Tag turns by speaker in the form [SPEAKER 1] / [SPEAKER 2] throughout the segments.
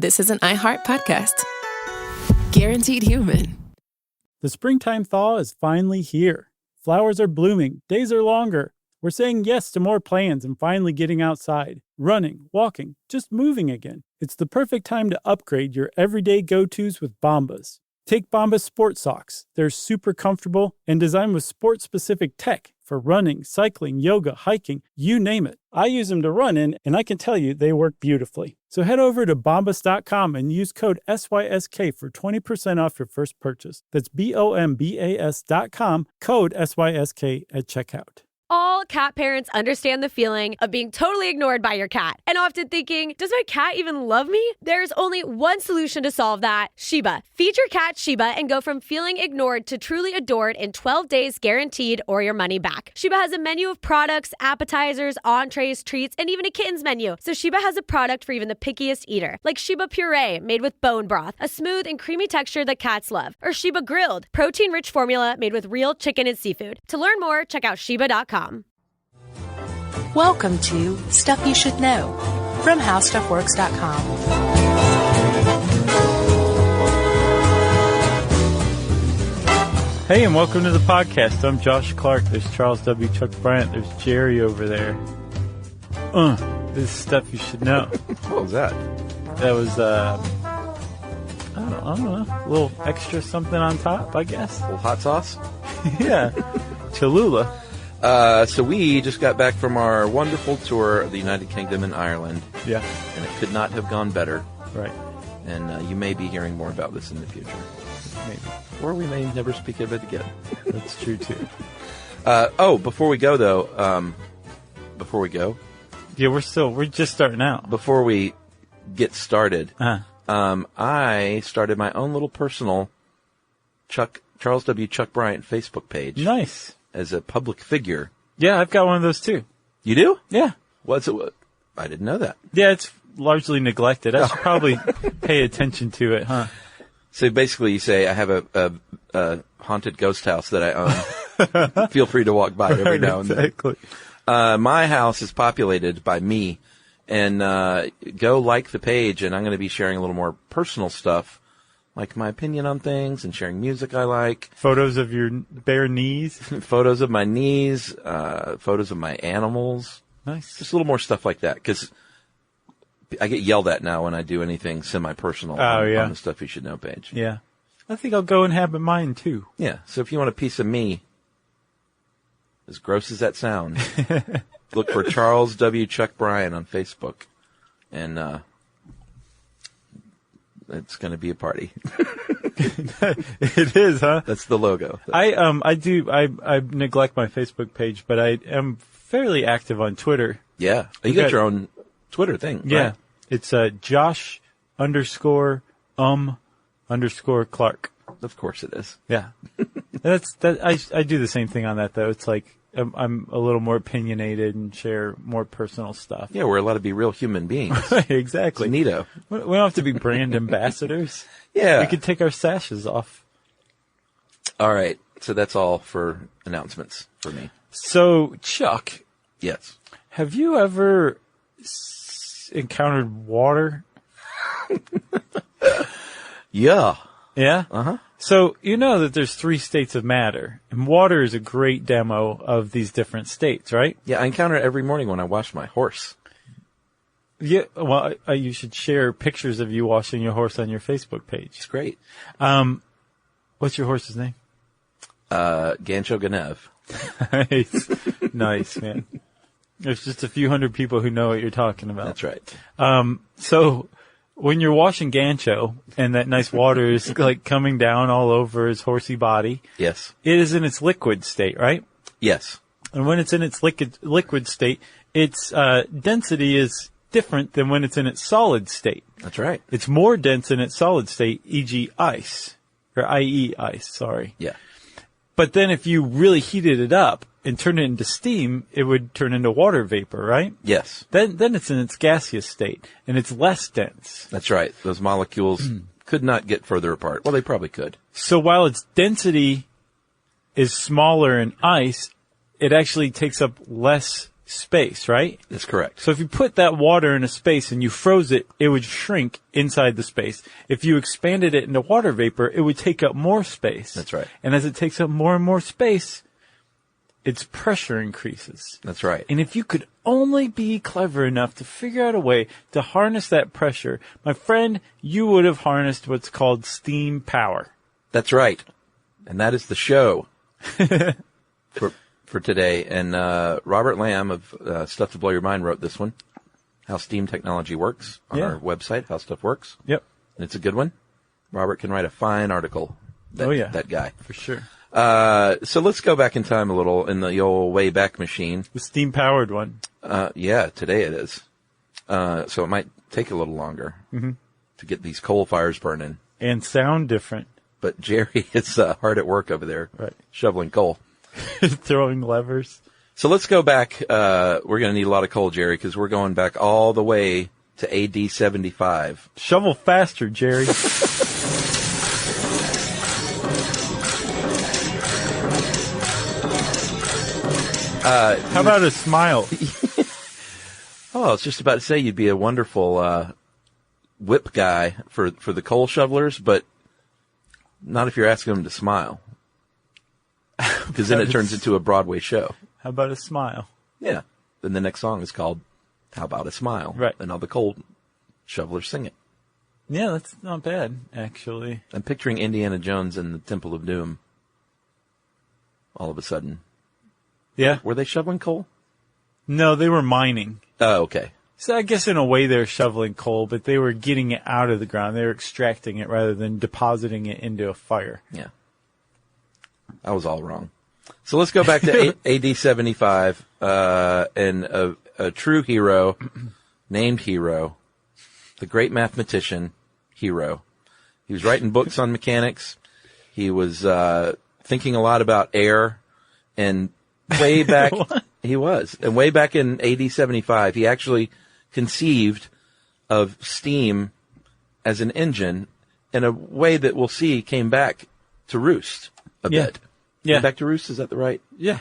[SPEAKER 1] this is an iHeart podcast. Guaranteed human.
[SPEAKER 2] The springtime thaw is finally here. Flowers are blooming. Days are longer. We're saying yes to more plans and finally getting outside, running, walking, just moving again. It's the perfect time to upgrade your everyday go-tos with Bombas. Take Bombas sport socks. They're super comfortable and designed with sport-specific tech for running, cycling, yoga, hiking, you name it. I use them to run in, and I can tell you they work beautifully. So head over to bombas.com and use code SYSK for 20% off your first purchase. That's BOMBAS.com, code SYSK at checkout.
[SPEAKER 3] All cat parents understand the feeling of being totally ignored by your cat and often thinking, does my cat even love me? There's only one solution to solve that, Sheba. Feed your cat Sheba and go from feeling ignored to truly adored in 12 days guaranteed or your money back. Sheba has a menu of products, appetizers, entrees, treats, and even a kitten's menu. So Sheba has a product for even the pickiest eater, like Sheba Puree made with bone broth, a smooth and creamy texture that cats love, or Sheba Grilled, protein-rich formula made with real chicken and seafood. To learn more, check out Sheba.com.
[SPEAKER 4] Welcome to Stuff You Should Know from HowStuffWorks.com.
[SPEAKER 2] Hey, and welcome to the podcast. I'm Josh Clark. There's Charles W. Chuck Bryant. There's Jerry over there. This is Stuff You Should Know.
[SPEAKER 5] What was that?
[SPEAKER 2] That was, I don't know, a little extra something on top, I guess.
[SPEAKER 5] A little hot sauce?
[SPEAKER 2] Yeah, Cholula.
[SPEAKER 5] So we just got back from our wonderful tour of the United Kingdom and Ireland.
[SPEAKER 2] Yeah.
[SPEAKER 5] And it could not have gone better.
[SPEAKER 2] Right.
[SPEAKER 5] And you may be hearing more about this in the future.
[SPEAKER 2] Maybe.
[SPEAKER 5] Or we may never speak of it again.
[SPEAKER 2] That's true, too.
[SPEAKER 5] Before we go, though,
[SPEAKER 2] Yeah, we're just starting out.
[SPEAKER 5] Before we get started, I started my own little personal Charles W. Chuck Bryant Facebook page.
[SPEAKER 2] Nice.
[SPEAKER 5] As a public figure.
[SPEAKER 2] Yeah, I've got one of those too.
[SPEAKER 5] You do?
[SPEAKER 2] Yeah.
[SPEAKER 5] What's it? I didn't know that.
[SPEAKER 2] Yeah, it's largely neglected. I should probably pay attention to it, huh?
[SPEAKER 5] So basically you say, I have a haunted ghost house that I own. Feel free to walk by every now and then.
[SPEAKER 2] Exactly.
[SPEAKER 5] My house is populated by me. And go like the page, and I'm going to be sharing a little more personal stuff, like my opinion on things and sharing music I like.
[SPEAKER 2] Photos of your bare knees.
[SPEAKER 5] Photos of my knees, photos of my animals.
[SPEAKER 2] Nice.
[SPEAKER 5] Just a little more stuff like that, because I get yelled at now when I do anything semi-personal on the Stuff You Should Know page.
[SPEAKER 2] Yeah. I think I'll go and have mine, too.
[SPEAKER 5] Yeah, so if you want a piece of me, as gross as that sounds, look for Charles W. Chuck Bryant on Facebook, and it's going to be a party.
[SPEAKER 2] It is, huh?
[SPEAKER 5] That's the logo.
[SPEAKER 2] I neglect my Facebook page, but I am fairly active on Twitter.
[SPEAKER 5] Yeah. You got your own Twitter thing.
[SPEAKER 2] Yeah.
[SPEAKER 5] Right?
[SPEAKER 2] It's Josh __ Clark.
[SPEAKER 5] Of course it is.
[SPEAKER 2] Yeah. I do the same thing on that, though. It's like I'm a little more opinionated and share more personal stuff.
[SPEAKER 5] Yeah, we're allowed to be real human beings.
[SPEAKER 2] Exactly.
[SPEAKER 5] It's neato.
[SPEAKER 2] We don't have to be brand ambassadors.
[SPEAKER 5] Yeah.
[SPEAKER 2] We could take our sashes off.
[SPEAKER 5] All right. So that's all for announcements for me.
[SPEAKER 2] So, Chuck.
[SPEAKER 5] Yes.
[SPEAKER 2] Have you ever encountered water?
[SPEAKER 5] Yeah.
[SPEAKER 2] Yeah?
[SPEAKER 5] Uh-huh.
[SPEAKER 2] So, you know that there's 3 states of matter, and water is a great demo of these different states, right?
[SPEAKER 5] Yeah, I encounter it every morning when I wash my horse.
[SPEAKER 2] Yeah, well, you should share pictures of you washing your horse on your Facebook page.
[SPEAKER 5] It's great.
[SPEAKER 2] What's your horse's name?
[SPEAKER 5] Gancho Ganev.
[SPEAKER 2] Nice, man. There's just a few hundred people who know what you're talking about.
[SPEAKER 5] That's right.
[SPEAKER 2] So when you're washing Gancho and that nice water is like coming down all over his horsey body.
[SPEAKER 5] Yes.
[SPEAKER 2] It is in its liquid state, right?
[SPEAKER 5] Yes.
[SPEAKER 2] And when it's in its liquid state, its density is different than when it's in its solid state.
[SPEAKER 5] That's right.
[SPEAKER 2] It's more dense in its solid state, e.g. ice, or i.e. ice, sorry.
[SPEAKER 5] Yeah.
[SPEAKER 2] But then if you really heated it up and turned it into steam, it would turn into water vapor, right?
[SPEAKER 5] Yes.
[SPEAKER 2] Then it's in its gaseous state, and it's less dense.
[SPEAKER 5] That's right. Those molecules could not get further apart. Well, they probably could.
[SPEAKER 2] So while its density is smaller in ice, it actually takes up less space, right?
[SPEAKER 5] That's correct.
[SPEAKER 2] So if you put that water in a space and you froze it, it would shrink inside the space. If you expanded it into water vapor, it would take up more space.
[SPEAKER 5] That's right.
[SPEAKER 2] And as it takes up more and more space, its pressure increases.
[SPEAKER 5] That's right.
[SPEAKER 2] And if you could only be clever enough to figure out a way to harness that pressure, my friend, you would have harnessed what's called steam power.
[SPEAKER 5] That's right. And that is the show for today. And Robert Lamb of Stuff to Blow Your Mind wrote this one, How Steam Technology Works, on our website, How Stuff Works.
[SPEAKER 2] Yep.
[SPEAKER 5] And it's a good one. Robert can write a fine article. That guy.
[SPEAKER 2] For sure.
[SPEAKER 5] So let's go back in time a little in the old Wayback Machine.
[SPEAKER 2] The steam-powered one.
[SPEAKER 5] Yeah, today it is. So it might take a little longer to get these coal fires burning.
[SPEAKER 2] And sound different.
[SPEAKER 5] But Jerry is hard at work over there, shoveling coal.
[SPEAKER 2] Throwing levers.
[SPEAKER 5] So let's go back. We're going to need a lot of coal, Jerry, because we're going back all the way to AD 75.
[SPEAKER 2] Shovel faster, Jerry. How about a smile?
[SPEAKER 5] Oh, I was just about to say you'd be a wonderful whip guy for the coal shovelers, but not if you're asking them to smile. Because then it turns into a Broadway show.
[SPEAKER 2] How about a smile?
[SPEAKER 5] Yeah. Then the next song is called How About a Smile?
[SPEAKER 2] Right.
[SPEAKER 5] And all the coal shovelers sing it.
[SPEAKER 2] Yeah, that's not bad, actually.
[SPEAKER 5] I'm picturing Indiana Jones in the Temple of Doom. All of a sudden.
[SPEAKER 2] Yeah.
[SPEAKER 5] Were they shoveling coal?
[SPEAKER 2] No, they were mining.
[SPEAKER 5] Oh, okay.
[SPEAKER 2] So I guess in a way they're shoveling coal, but they were getting it out of the ground. They were extracting it rather than depositing it into a fire.
[SPEAKER 5] Yeah. I was all wrong. So let's go back to AD 75, and a true hero, named Hero, the great mathematician, Hero. He was writing books on mechanics. He was thinking a lot about air, and way back, he was. And way back in AD 75, he actually conceived of steam as an engine in a way that we'll see came back to roost a bit.
[SPEAKER 2] Yeah.
[SPEAKER 5] Came back to roost, is that the right?
[SPEAKER 2] Yeah.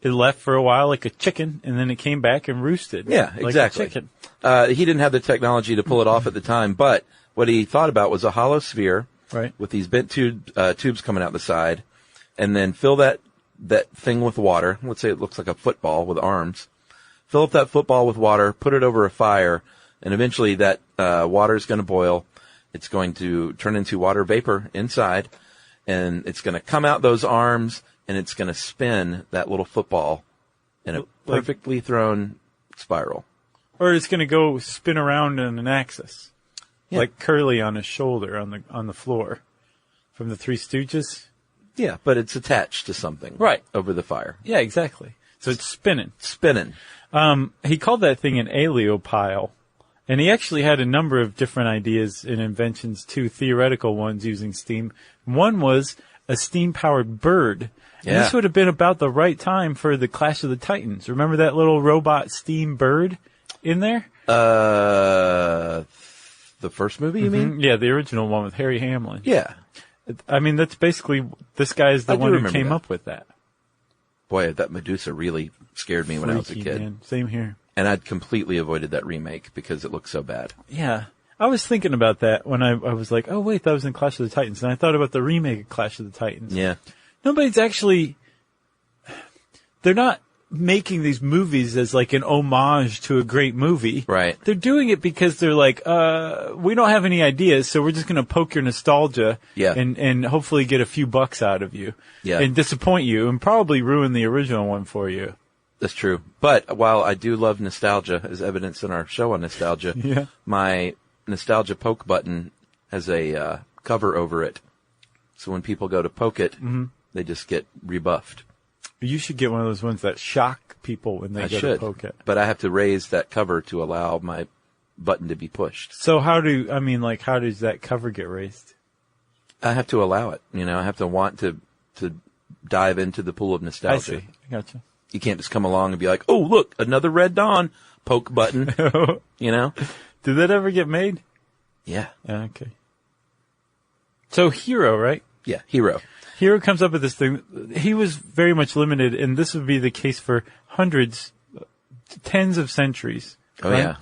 [SPEAKER 2] It left for a while like a chicken, and then it came back and roosted.
[SPEAKER 5] Yeah,
[SPEAKER 2] like
[SPEAKER 5] exactly.
[SPEAKER 2] A chicken.
[SPEAKER 5] He didn't have the technology to pull it off at the time, but what he thought about was a hollow sphere with these bent tubes coming out the side, and then fill that thing with water. Let's say it looks like a football with arms. Fill up that football with water, put it over a fire, and eventually that water is going to boil. It's going to turn into water vapor inside, and it's going to come out those arms, and it's going to spin that little football in a perfectly thrown spiral.
[SPEAKER 2] Or it's going to go spin around on an axis, like Curly on his shoulder on the floor from the Three Stooges.
[SPEAKER 5] Yeah, but it's attached to something.
[SPEAKER 2] Right.
[SPEAKER 5] Over the fire.
[SPEAKER 2] Yeah, exactly. So it's spinning.
[SPEAKER 5] Spinning.
[SPEAKER 2] He called that thing an aleopile. And he actually had a number of different ideas and inventions, two theoretical ones using steam. One was a steam-powered bird. And this would have been about the right time for the Clash of the Titans. Remember that little robot steam bird in there?
[SPEAKER 5] The first movie, you mean?
[SPEAKER 2] Yeah, the original one with Harry Hamlin.
[SPEAKER 5] Yeah.
[SPEAKER 2] I mean, that's basically, this guy is the one who came up with that.
[SPEAKER 5] Boy, that Medusa really scared me when I was a kid.
[SPEAKER 2] Man. Same here.
[SPEAKER 5] And I'd completely avoided that remake because it looked so bad.
[SPEAKER 2] Yeah. I was thinking about that when I was like, oh wait, that was in Clash of the Titans. And I thought about the remake of Clash of the Titans.
[SPEAKER 5] Yeah.
[SPEAKER 2] Nobody's actually, they're not making these movies as like an homage to a great movie.
[SPEAKER 5] Right.
[SPEAKER 2] They're doing it because they're like, we don't have any ideas, so we're just going to poke your nostalgia and hopefully get a few bucks out of you.
[SPEAKER 5] Yeah.
[SPEAKER 2] And disappoint you and probably ruin the original one for you.
[SPEAKER 5] That's true. But while I do love nostalgia, as evidenced in our show on nostalgia, my nostalgia poke button has a cover over it. So when people go to poke it, they just get rebuffed.
[SPEAKER 2] You should get one of those ones that shock people when they go to poke it.
[SPEAKER 5] But I have to raise that cover to allow my button to be pushed.
[SPEAKER 2] So how does that cover get raised?
[SPEAKER 5] I have to allow it. I have to want to dive into the pool of nostalgia.
[SPEAKER 2] I see. I gotcha.
[SPEAKER 5] You can't just come along and be like, oh, look, another Red Dawn poke button,
[SPEAKER 2] Did that ever get made?
[SPEAKER 5] Yeah.
[SPEAKER 2] Okay. So Hero, right?
[SPEAKER 5] Yeah, Hero.
[SPEAKER 2] Hero comes up with this thing. He was very much limited, and this would be the case for hundreds, tens of centuries.
[SPEAKER 5] Oh,
[SPEAKER 2] right?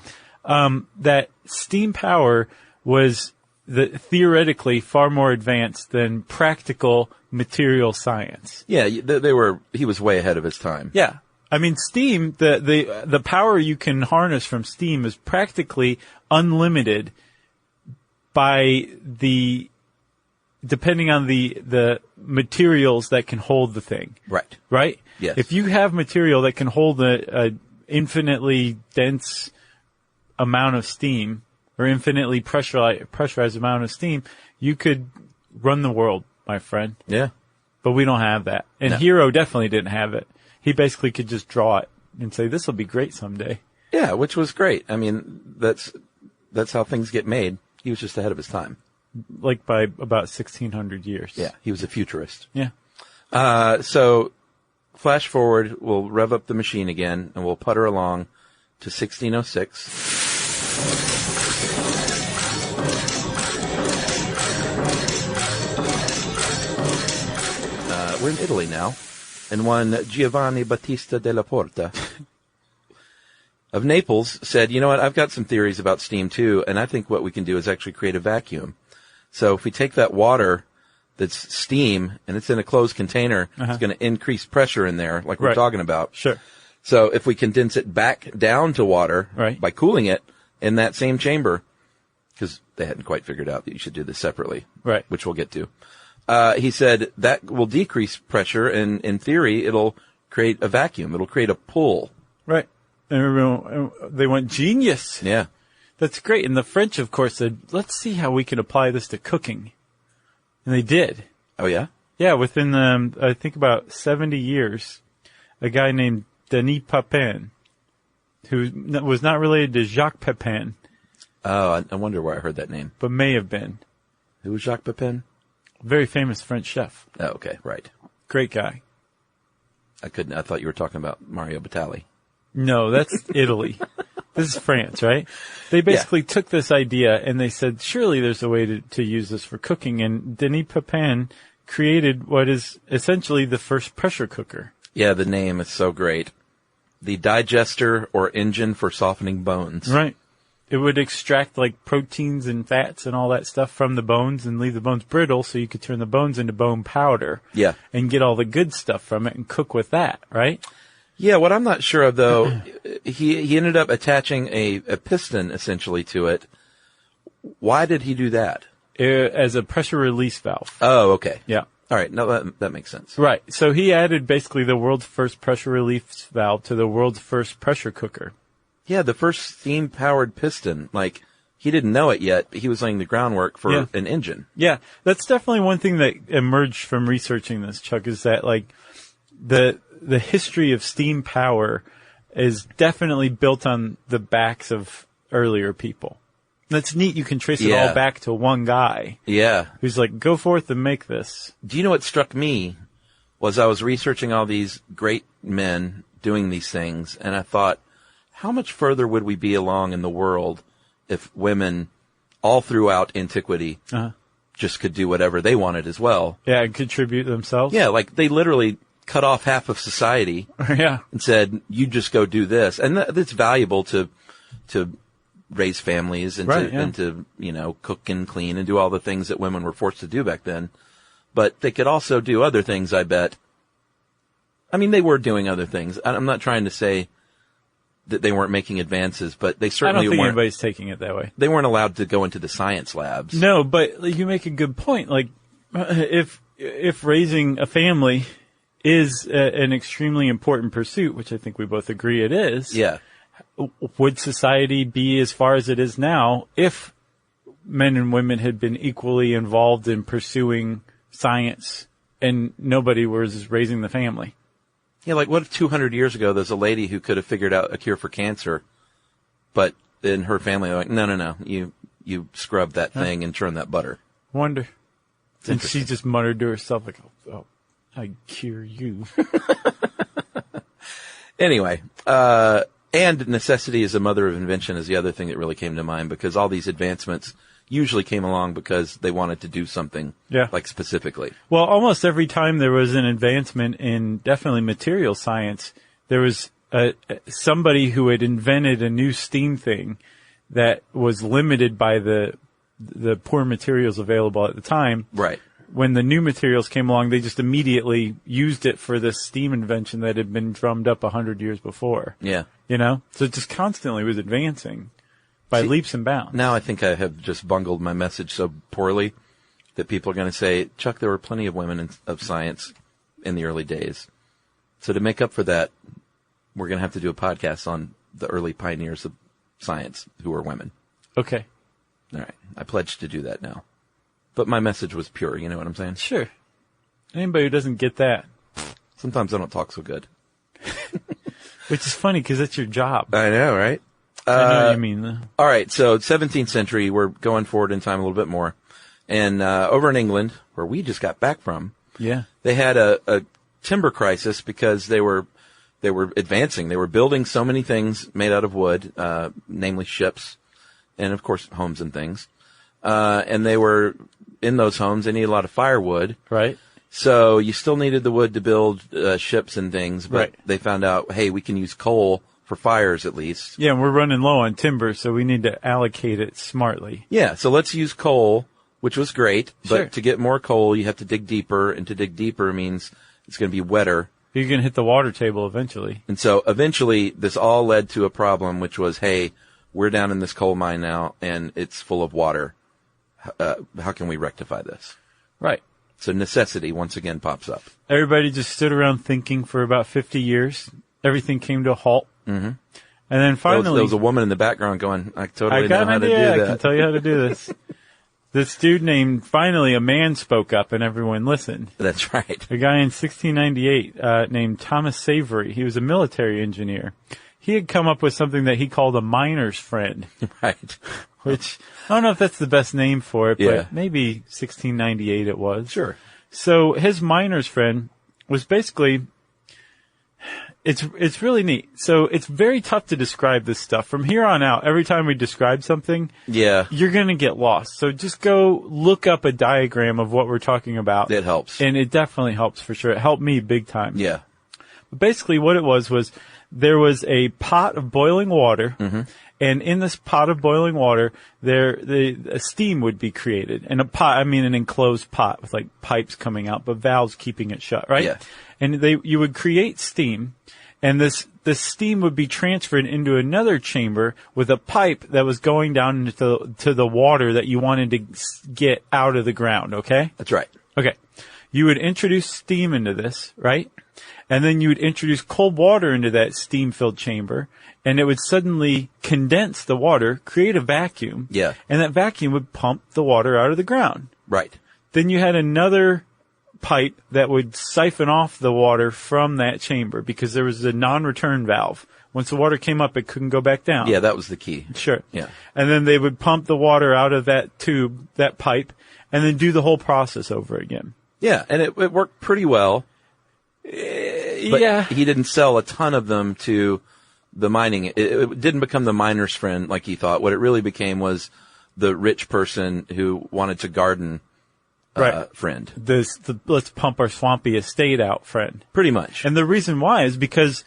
[SPEAKER 5] yeah.
[SPEAKER 2] That steam power was theoretically far more advanced than practical material science.
[SPEAKER 5] Yeah, he was way ahead of his time.
[SPEAKER 2] Yeah. I mean, steam, the power you can harness from steam is practically unlimited depending on the materials that can hold the thing.
[SPEAKER 5] Right.
[SPEAKER 2] Right?
[SPEAKER 5] Yes.
[SPEAKER 2] If you have material that can hold a infinitely dense amount of steam or infinitely pressurized amount of steam, you could run the world, my friend.
[SPEAKER 5] Yeah.
[SPEAKER 2] But we don't have that. And
[SPEAKER 5] No.
[SPEAKER 2] Hero definitely didn't have it. He basically could just draw it and say, this will be great someday.
[SPEAKER 5] Yeah, which was great. I mean, that's how things get made. He was just ahead of his time.
[SPEAKER 2] Like by about 1600 years.
[SPEAKER 5] Yeah, he was a futurist.
[SPEAKER 2] Yeah.
[SPEAKER 5] So flash forward, we'll rev up the machine again, and we'll putter along to 1606. We're in Italy now, and one Giovanni Battista della Porta of Naples said, you know what, I've got some theories about steam too, and I think what we can do is actually create a vacuum. So if we take that water that's steam and it's in a closed container, it's going to increase pressure in there, like we're talking about.
[SPEAKER 2] Sure.
[SPEAKER 5] So if we condense it back down to water by cooling it in that same chamber, because they hadn't quite figured out that you should do this separately,
[SPEAKER 2] right?
[SPEAKER 5] Which we'll get to. He said that will decrease pressure, and in theory, it'll create a vacuum. It'll create a pull.
[SPEAKER 2] Right. And everyone, they went, genius.
[SPEAKER 5] Yeah.
[SPEAKER 2] That's great. And the French, of course, said, let's see how we can apply this to cooking. And they did.
[SPEAKER 5] Oh, yeah?
[SPEAKER 2] Yeah, within, I think about 70 years, a guy named Denis Papin, who was not related to Jacques Pepin.
[SPEAKER 5] Oh, I wonder where I heard that name.
[SPEAKER 2] But may have been.
[SPEAKER 5] Who was Jacques Pepin?
[SPEAKER 2] Very famous French chef.
[SPEAKER 5] Oh, okay, right.
[SPEAKER 2] Great guy.
[SPEAKER 5] I thought you were talking about Mario Batali.
[SPEAKER 2] No, that's Italy. This is France, right? They basically took this idea and they said, surely there's a way to use this for cooking. And Denis Papin created what is essentially the first pressure cooker.
[SPEAKER 5] Yeah, the name is so great. The digester or engine for softening bones.
[SPEAKER 2] Right. It would extract like proteins and fats and all that stuff from the bones and leave the bones brittle so you could turn the bones into bone powder.
[SPEAKER 5] Yeah.
[SPEAKER 2] And get all the good stuff from it and cook with that, right?
[SPEAKER 5] Yeah, what I'm not sure of, though, he ended up attaching a piston, essentially, to it. Why did he do that?
[SPEAKER 2] As a pressure release valve.
[SPEAKER 5] Oh, okay.
[SPEAKER 2] Yeah.
[SPEAKER 5] All right. No, that makes sense.
[SPEAKER 2] Right. So he added basically the world's first pressure release valve to the world's first pressure cooker.
[SPEAKER 5] Yeah, the first steam-powered piston. Like, he didn't know it yet, but he was laying the groundwork for an engine.
[SPEAKER 2] Yeah. That's definitely one thing that emerged from researching this, Chuck, is that, like, the history of steam power is definitely built on the backs of earlier people. That's neat. You can trace it all back to one guy.
[SPEAKER 5] Yeah.
[SPEAKER 2] Who's like, go forth and make this.
[SPEAKER 5] Do you know what struck me was I was researching all these great men doing these things, and I thought, how much further would we be along in the world if women all throughout antiquity just could do whatever they wanted as well?
[SPEAKER 2] Yeah, and contribute themselves.
[SPEAKER 5] Yeah, like they literally cut off half of society and said, you just go do this. And that's valuable to raise families and to, you know, cook and clean and do all the things that women were forced to do back then. But they could also do other things, I bet. I mean, they were doing other things. I'm not trying to say that they weren't making advances, but they certainly
[SPEAKER 2] I don't think
[SPEAKER 5] weren't.
[SPEAKER 2] anybody's taking it that way.
[SPEAKER 5] They weren't allowed to go into the science labs.
[SPEAKER 2] No, but you make a good point. Like, if raising a family is an extremely important pursuit, which I think we both agree it is.
[SPEAKER 5] Yeah.
[SPEAKER 2] Would society be as far as it is now if men and women had been equally involved in pursuing science and nobody was raising the family?
[SPEAKER 5] Yeah, like what if 200 years ago there's a lady who could have figured out a cure for cancer, but in her family they're like, no, you scrub that thing and churn that butter.
[SPEAKER 2] Wonder. And she just muttered to herself like, oh, I cure you.
[SPEAKER 5] Anyway, and necessity is the mother of invention is the other thing that really came to mind, because all these advancements usually came along because they wanted to do something, like specifically.
[SPEAKER 2] Well, almost every time there was an advancement in definitely material science, there was somebody who had invented a new steam thing that was limited by the poor materials available at the time.
[SPEAKER 5] Right.
[SPEAKER 2] When the new materials came along, they just immediately used it for this steam invention that had been drummed up 100 years before.
[SPEAKER 5] Yeah.
[SPEAKER 2] You know? So it just constantly was advancing by leaps and bounds.
[SPEAKER 5] Now I think I have just bungled my message so poorly that people are going to say, Chuck, there were plenty of women of science in the early days. So to make up for that, we're going to have to do a podcast on the early pioneers of science who were women.
[SPEAKER 2] Okay.
[SPEAKER 5] All right. I pledge to do that now. But my message was pure, you know what I'm saying?
[SPEAKER 2] Sure. Anybody who doesn't get that.
[SPEAKER 5] Sometimes I don't talk so good.
[SPEAKER 2] Which is funny because that's your job.
[SPEAKER 5] I know, right?
[SPEAKER 2] I know what you mean, though.
[SPEAKER 5] All right, so 17th century, we're going forward in time a little bit more. And over in England, where we just got back from, they had a timber crisis because they were advancing. They were building so many things made out of wood, namely ships, and of course homes and things. And they were in those homes. They needed a lot of firewood.
[SPEAKER 2] Right.
[SPEAKER 5] So you still needed the wood to build ships and things, but they found out, hey, we can use coal for fires at least.
[SPEAKER 2] Yeah, and we're running low on timber, so we need to allocate it smartly.
[SPEAKER 5] Yeah, so let's use coal, which was great, but to get more coal, you have to dig deeper, and to dig deeper means it's going to be wetter.
[SPEAKER 2] You're going to hit the water table eventually.
[SPEAKER 5] And so eventually this all led to a problem, which was, hey, we're down in this coal mine now, and it's full of water. How can we rectify this?
[SPEAKER 2] Right.
[SPEAKER 5] So necessity once again pops up.
[SPEAKER 2] Everybody just stood around thinking for about 50 years. Everything came to a halt. Mm-hmm. And then finally...
[SPEAKER 5] There was a woman in the background going, I totally know how to do that.
[SPEAKER 2] I can tell you how to do this. This dude finally a man spoke up and everyone listened.
[SPEAKER 5] That's right.
[SPEAKER 2] A guy in 1698 named Thomas Savery. He was a military engineer. He had come up with something that he called a miner's friend.
[SPEAKER 5] Right.
[SPEAKER 2] Which, I don't know if that's the best name for it, but maybe 1698 it was.
[SPEAKER 5] Sure.
[SPEAKER 2] So his miner's friend was basically, it's really neat. So it's very tough to describe this stuff. From here on out, every time we describe something, you're going to get lost. So just go look up a diagram of what we're talking about.
[SPEAKER 5] It helps.
[SPEAKER 2] And it definitely helps for sure. It helped me big time.
[SPEAKER 5] Yeah.
[SPEAKER 2] But basically what it was there was a pot of boiling water, and in this pot of boiling water, a steam would be created. And an enclosed pot with like pipes coming out, but valves keeping it shut, right?
[SPEAKER 5] Yeah.
[SPEAKER 2] And you would create steam, and this steam would be transferred into another chamber with a pipe that was going down to the water that you wanted to get out of the ground, okay?
[SPEAKER 5] That's right.
[SPEAKER 2] Okay. You would introduce steam into this, right? And then you would introduce cold water into that steam-filled chamber, and it would suddenly condense the water, create a vacuum.
[SPEAKER 5] Yeah.
[SPEAKER 2] And that vacuum would pump the water out of the ground.
[SPEAKER 5] Right.
[SPEAKER 2] Then you had another pipe that would siphon off the water from that chamber because there was a non-return valve. Once the water came up, it couldn't go back down.
[SPEAKER 5] Yeah, that was the key.
[SPEAKER 2] Sure.
[SPEAKER 5] Yeah.
[SPEAKER 2] And then they would pump the water out of that tube, that pipe, and then do the whole process over again.
[SPEAKER 5] Yeah, and it worked pretty well. But he didn't sell a ton of them to the mining. It didn't become the miner's friend like he thought. What it really became was the rich person who wanted to garden friend.
[SPEAKER 2] Let's pump our swampy estate out friend.
[SPEAKER 5] Pretty much.
[SPEAKER 2] And the reason why is because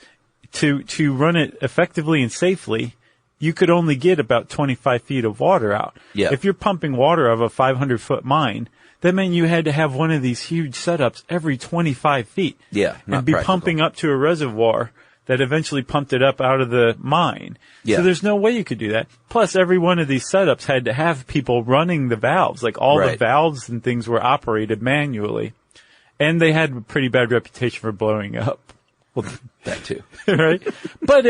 [SPEAKER 2] to run it effectively and safely, you could only get about 25 feet of water out.
[SPEAKER 5] Yeah.
[SPEAKER 2] If you're pumping water out of a 500-foot mine, that meant you had to have one of these huge setups every 25 feet.
[SPEAKER 5] Yeah, not
[SPEAKER 2] and be
[SPEAKER 5] practical.
[SPEAKER 2] pumping up to a reservoir that eventually pumped it up out of the mine.
[SPEAKER 5] Yeah.
[SPEAKER 2] So there's no way you could do that. Plus, every one of these setups had to have people running the valves. Like all the valves and things were operated manually. And they had a pretty bad reputation for blowing up.
[SPEAKER 5] Well, that too.
[SPEAKER 2] Right? But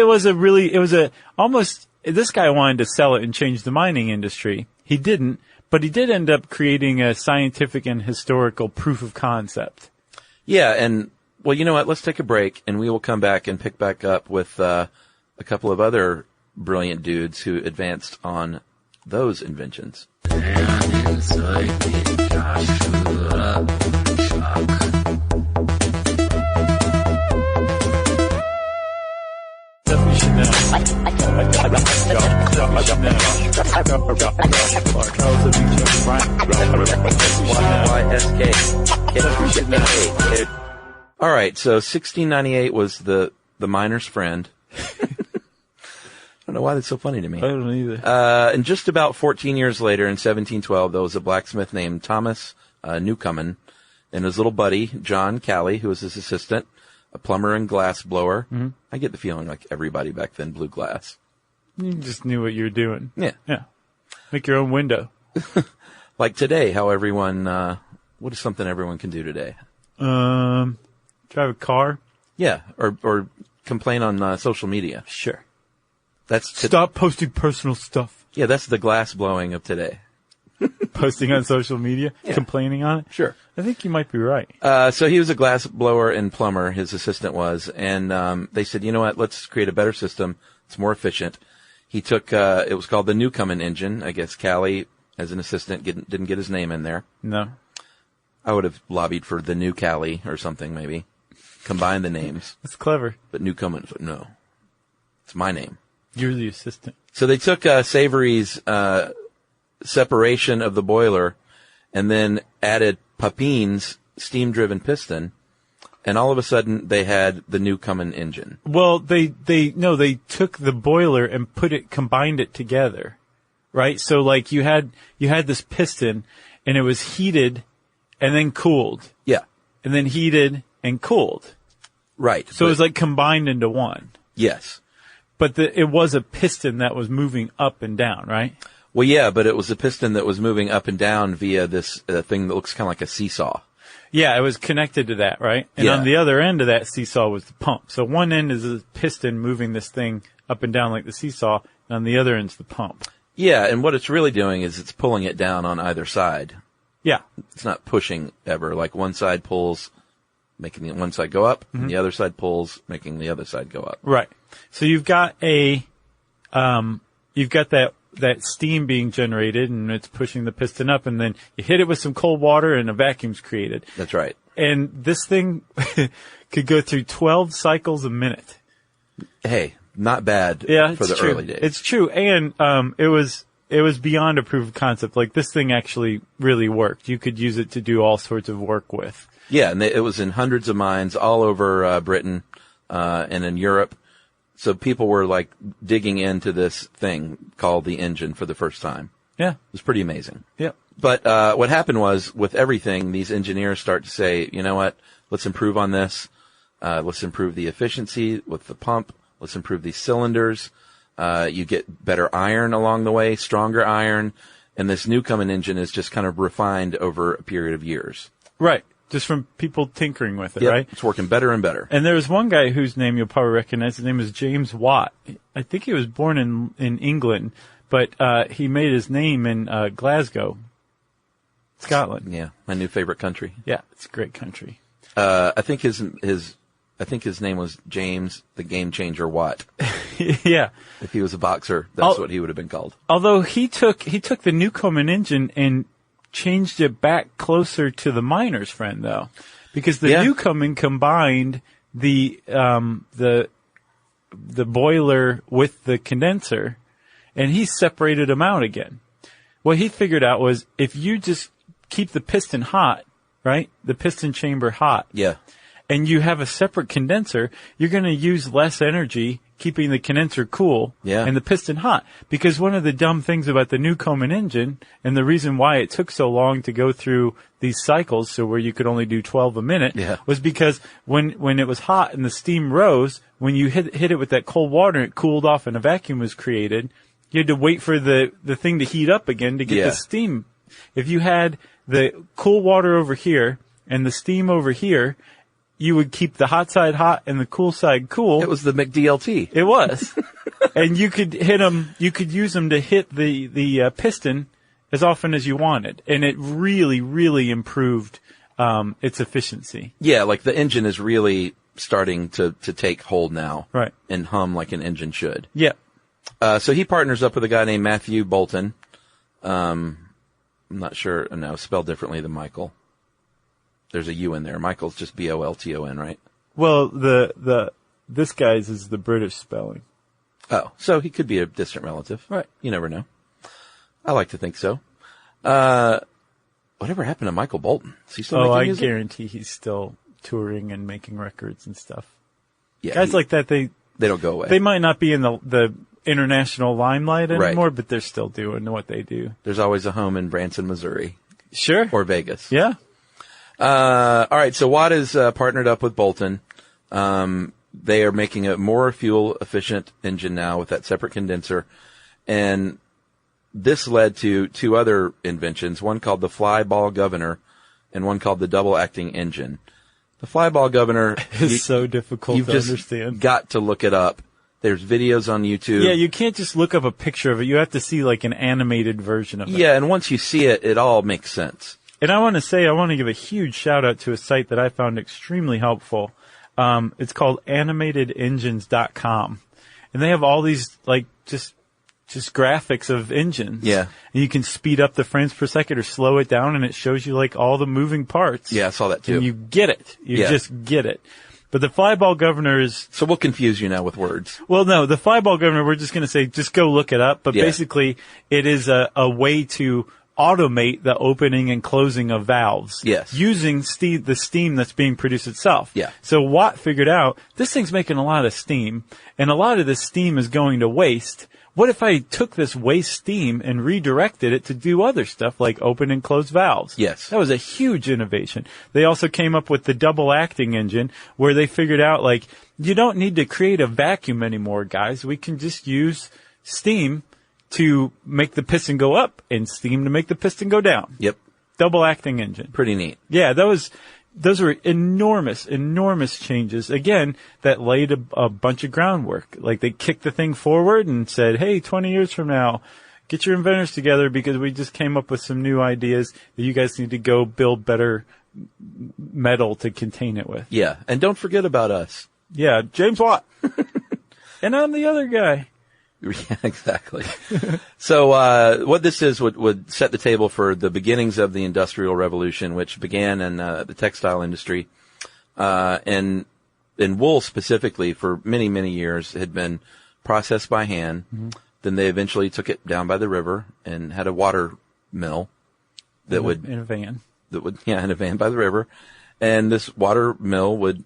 [SPEAKER 2] this guy wanted to sell it and change the mining industry. He didn't. But he did end up creating a scientific and historical proof of concept.
[SPEAKER 5] Yeah, and, well, you know what? Let's take a break, and we will come back and pick back up with a couple of other brilliant dudes who advanced on those inventions.
[SPEAKER 2] Stuff you should know.
[SPEAKER 5] YSK. All right, so 1698 was the miner's friend. I don't know why that's so funny to me.
[SPEAKER 6] I don't either.
[SPEAKER 5] And just about 14 years later, in 1712, there was a blacksmith named Thomas Newcomen and his little buddy, John Calley, who was his assistant, a plumber and glass blower. Mm-hmm. I get the feeling like everybody back then blew glass.
[SPEAKER 6] You just knew what you were doing.
[SPEAKER 5] Yeah.
[SPEAKER 6] Yeah. Make your own window.
[SPEAKER 5] Like today, how everyone, what is something everyone can do today?
[SPEAKER 6] Drive a car?
[SPEAKER 5] Yeah, or complain on social media.
[SPEAKER 6] Sure.
[SPEAKER 5] That's
[SPEAKER 6] Stop posting personal stuff.
[SPEAKER 5] Yeah, that's the glass blowing of today.
[SPEAKER 6] Posting on social media?
[SPEAKER 5] Yeah.
[SPEAKER 6] Complaining on it?
[SPEAKER 5] Sure.
[SPEAKER 6] I think you might be right.
[SPEAKER 5] So he was a glass blower and plumber, his assistant was, and they said, you know what, let's create a better system. It's more efficient. He took, it was called the Newcomen engine. I guess Calley, as an assistant, didn't get his name in there.
[SPEAKER 6] No.
[SPEAKER 5] I would have lobbied for the new Calley or something, maybe. Combine the names.
[SPEAKER 6] That's clever.
[SPEAKER 5] But Newcomen, no. It's my name.
[SPEAKER 6] You're the assistant.
[SPEAKER 5] So they took Savory's separation of the boiler and then added Papin's steam-driven piston, and all of a sudden they had the Newcomen engine.
[SPEAKER 6] Well, they took the boiler and combined it together, right? So like you had this piston and it was heated and then cooled.
[SPEAKER 5] Yeah.
[SPEAKER 6] And then heated and cooled.
[SPEAKER 5] Right.
[SPEAKER 6] So it was like combined into one.
[SPEAKER 5] Yes.
[SPEAKER 6] But it was a piston that was moving up and down, right?
[SPEAKER 5] Well, yeah, but it was a piston that was moving up and down via this thing that looks kind of like a seesaw.
[SPEAKER 6] Yeah, it was connected to that, right? And on the other end of that seesaw was the pump. So one end is a piston moving this thing up and down like the seesaw, and on the other end's the pump.
[SPEAKER 5] Yeah, and what it's really doing is it's pulling it down on either side.
[SPEAKER 6] Yeah.
[SPEAKER 5] It's not pushing ever. Like one side pulls, making the one side go up, and the other side pulls, making the other side go up.
[SPEAKER 6] Right. So you've got that steam being generated and it's pushing the piston up, and then you hit it with some cold water and a vacuum's created.
[SPEAKER 5] That's right.
[SPEAKER 6] And this thing could go through 12 cycles a minute.
[SPEAKER 5] Hey, not bad for the early days.
[SPEAKER 6] It's true. And it was beyond a proof of concept. Like this thing actually really worked. You could use it to do all sorts of work with.
[SPEAKER 5] Yeah, and it was in hundreds of mines all over Britain and in Europe. So people were like digging into this thing called the engine for the first time.
[SPEAKER 6] Yeah.
[SPEAKER 5] It was pretty amazing.
[SPEAKER 6] Yeah.
[SPEAKER 5] But what happened was, with everything, these engineers start to say, you know what, let's improve on this. Let's improve the efficiency with the pump. Let's improve these cylinders. You get better iron along the way, stronger iron. And this Newcomen engine is just kind of refined over a period of years.
[SPEAKER 6] Right. Just from people tinkering with it,
[SPEAKER 5] Yep,
[SPEAKER 6] right?
[SPEAKER 5] It's working better and better.
[SPEAKER 6] And there was one guy whose name you'll probably recognize. His name was James Watt. I think he was born in England, but he made his name in Glasgow, Scotland.
[SPEAKER 5] Yeah, my new favorite country.
[SPEAKER 6] Yeah, it's a great country.
[SPEAKER 5] I think his name was James the Game Changer Watt.
[SPEAKER 6] Yeah.
[SPEAKER 5] If he was a boxer, that's what he would have been called.
[SPEAKER 6] Although he took the Newcomen engine and changed it back closer to the miner's friend, though, because the Newcomen combined the boiler with the condenser, and he separated them out again. What he figured out was if you just keep the piston hot, right, the piston chamber hot,
[SPEAKER 5] Yeah.
[SPEAKER 6] and you have a separate condenser, you're going to use less energy keeping the condenser cool and the piston hot. Because one of the dumb things about the Newcomen engine, and the reason why it took so long to go through these cycles, so where you could only do 12 a minute, was because when it was hot and the steam rose, when you hit it with that cold water and it cooled off and a vacuum was created, you had to wait for the thing to heat up again to get the steam. If you had the cool water over here and the steam over here, you would keep the hot side hot and the cool side cool.
[SPEAKER 5] It was the McDLT.
[SPEAKER 6] It was. And you could use them to hit the piston as often as you wanted. And it really, really improved, its efficiency.
[SPEAKER 5] Yeah, like the engine is really starting to take hold now.
[SPEAKER 6] Right.
[SPEAKER 5] And hum like an engine should.
[SPEAKER 6] Yeah.
[SPEAKER 5] So he partners up with a guy named Matthew Bolton. I'm not sure. No, spelled differently than Michael. There's a U in there. Michael's just Bolton, right?
[SPEAKER 6] Well, this guy's is the British spelling.
[SPEAKER 5] Oh, so he could be a distant relative.
[SPEAKER 6] Right.
[SPEAKER 5] You never know. I like to think so. Whatever happened to Michael Bolton? Is he still making music?
[SPEAKER 6] I guarantee he's still touring and making records and stuff.
[SPEAKER 5] Yeah,
[SPEAKER 6] Guys like that, they
[SPEAKER 5] don't go away.
[SPEAKER 6] They might not be in the international limelight anymore,
[SPEAKER 5] right.
[SPEAKER 6] But they're still doing what they do.
[SPEAKER 5] There's always a home in Branson, Missouri.
[SPEAKER 6] Sure.
[SPEAKER 5] Or Vegas.
[SPEAKER 6] Yeah.
[SPEAKER 5] All right. So Watt is partnered up with Bolton. They are making a more fuel efficient engine now with that separate condenser. And this led to two other inventions, one called the fly ball governor and one called the double acting engine. The fly ball governor
[SPEAKER 6] is so difficult to understand.
[SPEAKER 5] You've got to look it up. There's videos on YouTube.
[SPEAKER 6] Yeah, you can't just look up a picture of it. You have to see like an animated version of it.
[SPEAKER 5] Yeah, and once you see it, it all makes sense.
[SPEAKER 6] And I want to give a huge shout out to a site that I found extremely helpful. It's called animatedengines.com. And they have all these like just graphics of engines.
[SPEAKER 5] Yeah.
[SPEAKER 6] And you can speed up the frames per second or slow it down and it shows you like all the moving parts.
[SPEAKER 5] Yeah, I saw that too.
[SPEAKER 6] And you get it. You just get it. But the flyball governor is...
[SPEAKER 5] So we'll confuse you now with words.
[SPEAKER 6] Well, no, the flyball governor, we're just going to say, just go look it up. But basically, it is a way to automate the opening and closing of valves.
[SPEAKER 5] Yes.
[SPEAKER 6] Using the steam that's being produced itself.
[SPEAKER 5] Yeah.
[SPEAKER 6] So Watt figured out, this thing's making a lot of steam, and a lot of this steam is going to waste. What if I took this waste steam and redirected it to do other stuff like open and close valves?
[SPEAKER 5] Yes.
[SPEAKER 6] That was a huge innovation. They also came up with the double acting engine where they figured out like, you don't need to create a vacuum anymore, guys. We can just use steam to make the piston go up and steam to make the piston go down.
[SPEAKER 5] Yep.
[SPEAKER 6] Double acting engine.
[SPEAKER 5] Pretty neat.
[SPEAKER 6] Yeah, those were enormous changes. Again, that laid a bunch of groundwork. Like they kicked the thing forward and said, hey, 20 years from now, get your inventors together because we just came up with some new ideas that you guys need to go build better metal to contain it with.
[SPEAKER 5] Yeah. And don't forget about us.
[SPEAKER 6] Yeah. James Watt. And I'm the other guy.
[SPEAKER 5] Yeah, exactly. So, what this is would set the table for the beginnings of the Industrial Revolution, which began in the textile industry, and wool specifically for many, many years had been processed by hand. Mm-hmm. Then they eventually took it down by the river and had a water mill that
[SPEAKER 6] in a van
[SPEAKER 5] in a van by the river. And this water mill would,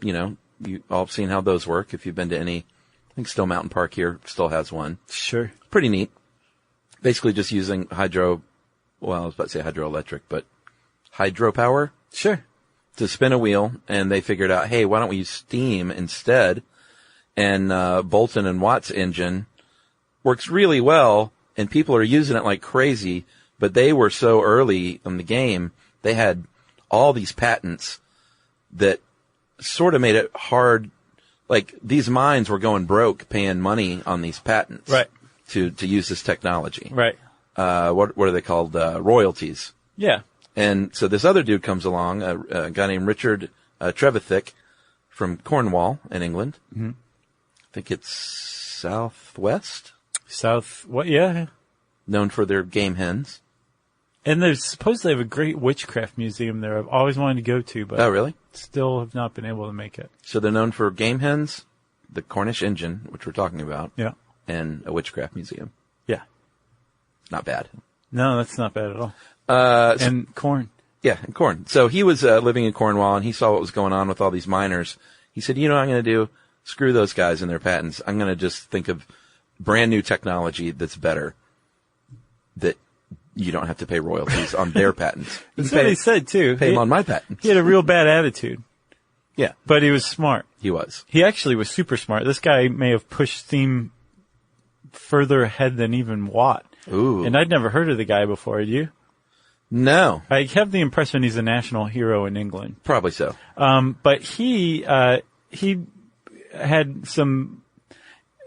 [SPEAKER 5] you all have seen how those work if you've been to any. I think Still Mountain Park here still has one.
[SPEAKER 6] Sure.
[SPEAKER 5] Pretty neat. Basically just using I was about to say hydroelectric, but hydropower.
[SPEAKER 6] Sure.
[SPEAKER 5] To spin a wheel, and they figured out, hey, why don't we use steam instead? And Bolton and Watt's engine works really well, and people are using it like crazy, but they were so early in the game, they had all these patents that sort of made it hard. Like, these mines were going broke paying money on these patents.
[SPEAKER 6] Right.
[SPEAKER 5] To use this technology.
[SPEAKER 6] Right.
[SPEAKER 5] What are they called? Royalties.
[SPEAKER 6] Yeah.
[SPEAKER 5] And so this other dude comes along, a guy named Richard Trevithick from Cornwall in England. Mm-hmm. I think it's southwest.
[SPEAKER 6] Yeah.
[SPEAKER 5] Known for their game hens.
[SPEAKER 6] And there's supposedly have a great witchcraft museum there. I've always wanted to go to, but
[SPEAKER 5] oh, really?
[SPEAKER 6] Still have not been able to make it.
[SPEAKER 5] So they're known for game hens, the Cornish engine, which we're talking about,
[SPEAKER 6] yeah,
[SPEAKER 5] and a witchcraft museum.
[SPEAKER 6] Yeah,
[SPEAKER 5] not bad.
[SPEAKER 6] No, that's not bad at all. And corn.
[SPEAKER 5] Yeah, and corn. So he was living in Cornwall, and he saw what was going on with all these miners. He said, you know what I'm going to do? Screw those guys and their patents. I'm going to just think of brand new technology that's better, that you don't have to pay royalties on their patents.
[SPEAKER 6] That's what he said, too.
[SPEAKER 5] Pay them on my patents.
[SPEAKER 6] He had a real bad attitude.
[SPEAKER 5] Yeah.
[SPEAKER 6] But he was smart.
[SPEAKER 5] He was.
[SPEAKER 6] He actually was super smart. This guy may have pushed steam further ahead than even Watt.
[SPEAKER 5] Ooh.
[SPEAKER 6] And I'd never heard of the guy before, had you?
[SPEAKER 5] No.
[SPEAKER 6] I have the impression he's a national hero in England.
[SPEAKER 5] Probably so.
[SPEAKER 6] But he had some...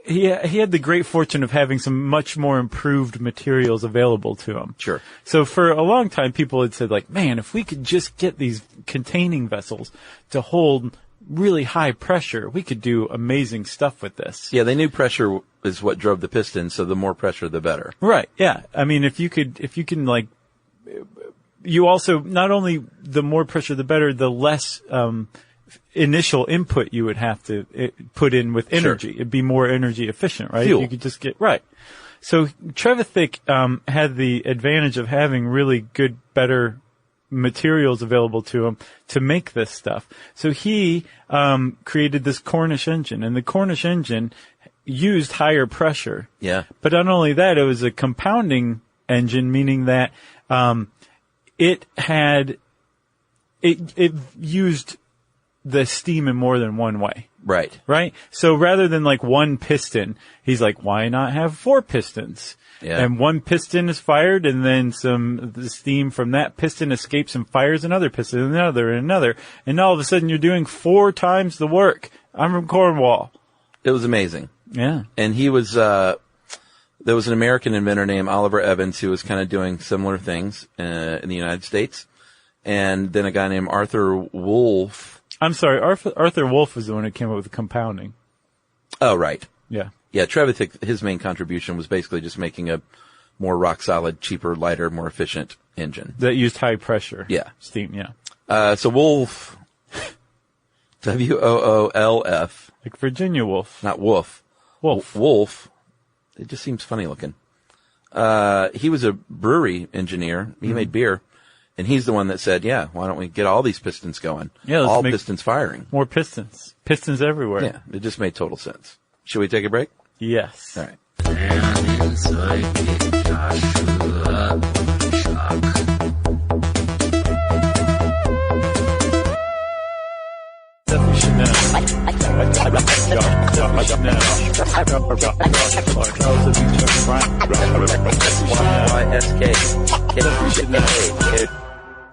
[SPEAKER 6] He had the great fortune of having some much more improved materials available to him.
[SPEAKER 5] Sure.
[SPEAKER 6] So for a long time, people had said, like, man, if we could just get these containing vessels to hold really high pressure, we could do amazing stuff with this.
[SPEAKER 5] Yeah, they knew pressure is what drove the piston, so the more pressure, the better.
[SPEAKER 6] Right, yeah. I mean, if you can, like, you also, not only the more pressure, the better, the less initial input you would have to put in with energy.
[SPEAKER 5] Sure.
[SPEAKER 6] It'd be more energy efficient, right?
[SPEAKER 5] Fuel.
[SPEAKER 6] You could just get, right. So Trevithick had the advantage of having really good, better materials available to him to make this stuff. So he created this Cornish engine, and the Cornish engine used higher pressure.
[SPEAKER 5] Yeah.
[SPEAKER 6] But not only that, it was a compounding engine, meaning that it used the steam in more than one way.
[SPEAKER 5] Right.
[SPEAKER 6] Right? So rather than like one piston, he's like, why not have 4 pistons?
[SPEAKER 5] Yeah.
[SPEAKER 6] And one piston is fired, and then the steam from that piston escapes and fires another piston, and another. And all of a sudden you're doing 4 times the work. I'm from Cornwall.
[SPEAKER 5] It was amazing.
[SPEAKER 6] Yeah.
[SPEAKER 5] And he was, there was an American inventor named Oliver Evans who was kind of doing similar things in the United States. And then a guy named Arthur Wolff.
[SPEAKER 6] I'm sorry, Arthur Wolff was the one who came up with the compounding.
[SPEAKER 5] Oh, right.
[SPEAKER 6] Yeah.
[SPEAKER 5] Yeah, Trevithick, his main contribution was basically just making a more rock-solid, cheaper, lighter, more efficient engine.
[SPEAKER 6] That used high pressure.
[SPEAKER 5] Yeah.
[SPEAKER 6] Steam, yeah.
[SPEAKER 5] So Wolff, W-O-O-L-F.
[SPEAKER 6] Like Virginia Woolf.
[SPEAKER 5] Not Wolf. Wolff. It just seems funny looking. He was a brewery engineer. He made beer. And he's the one that said, yeah, why don't we get all these pistons going?
[SPEAKER 6] Yeah, let's
[SPEAKER 5] all
[SPEAKER 6] make
[SPEAKER 5] pistons firing.
[SPEAKER 6] More pistons. Pistons everywhere.
[SPEAKER 5] Yeah, it just made total sense. Should we take a break?
[SPEAKER 6] Yes.
[SPEAKER 5] All right.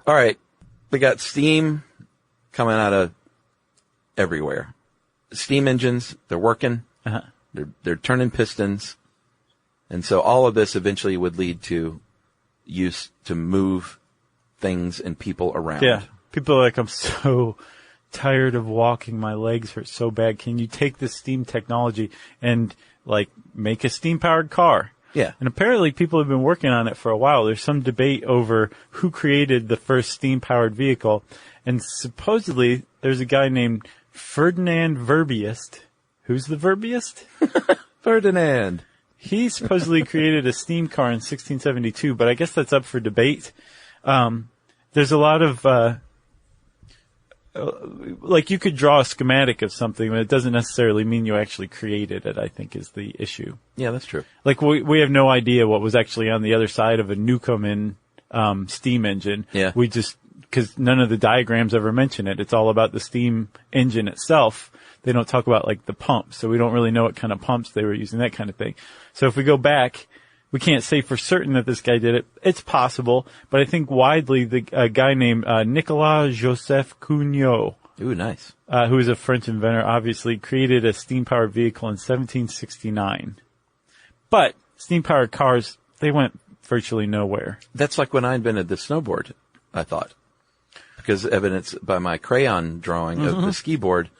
[SPEAKER 5] All right. We got steam coming out of everywhere. Steam engines, they're working.
[SPEAKER 6] Uh-huh.
[SPEAKER 5] They're turning pistons. And so all of this eventually would lead to use to move things and people around.
[SPEAKER 6] Yeah. People are like, I'm so tired of walking. My legs hurt so bad. Can you take this steam technology and like make a steam powered car?
[SPEAKER 5] Yeah.
[SPEAKER 6] And apparently people have been working on it for a while. There's some debate over who created the first steam powered vehicle. And supposedly there's a guy named Ferdinand Verbiest. Who's the Verbiest?
[SPEAKER 5] Ferdinand.
[SPEAKER 6] He supposedly created a steam car in 1672, but I guess that's up for debate. There's a lot of, like you could draw a schematic of something, but it doesn't necessarily mean you actually created it, I think is the issue.
[SPEAKER 5] Yeah, that's true.
[SPEAKER 6] Like we have no idea what was actually on the other side of a Newcomen, steam engine.
[SPEAKER 5] Yeah.
[SPEAKER 6] We just, cause none of the diagrams ever mention it. It's all about the steam engine itself. They don't talk about like the pumps, so we don't really know what kind of pumps they were using, that kind of thing. So if we go back, we can't say for certain that this guy did it. It's possible, but I think widely a guy named Nicolas Joseph Cugnot,
[SPEAKER 5] Ooh, nice.
[SPEAKER 6] who is a French inventor, obviously created a steam-powered vehicle in 1769. But steam-powered cars, they went virtually nowhere.
[SPEAKER 5] That's like when I invented the snowboard, I thought. Because evidenced by my crayon drawing of the ski board.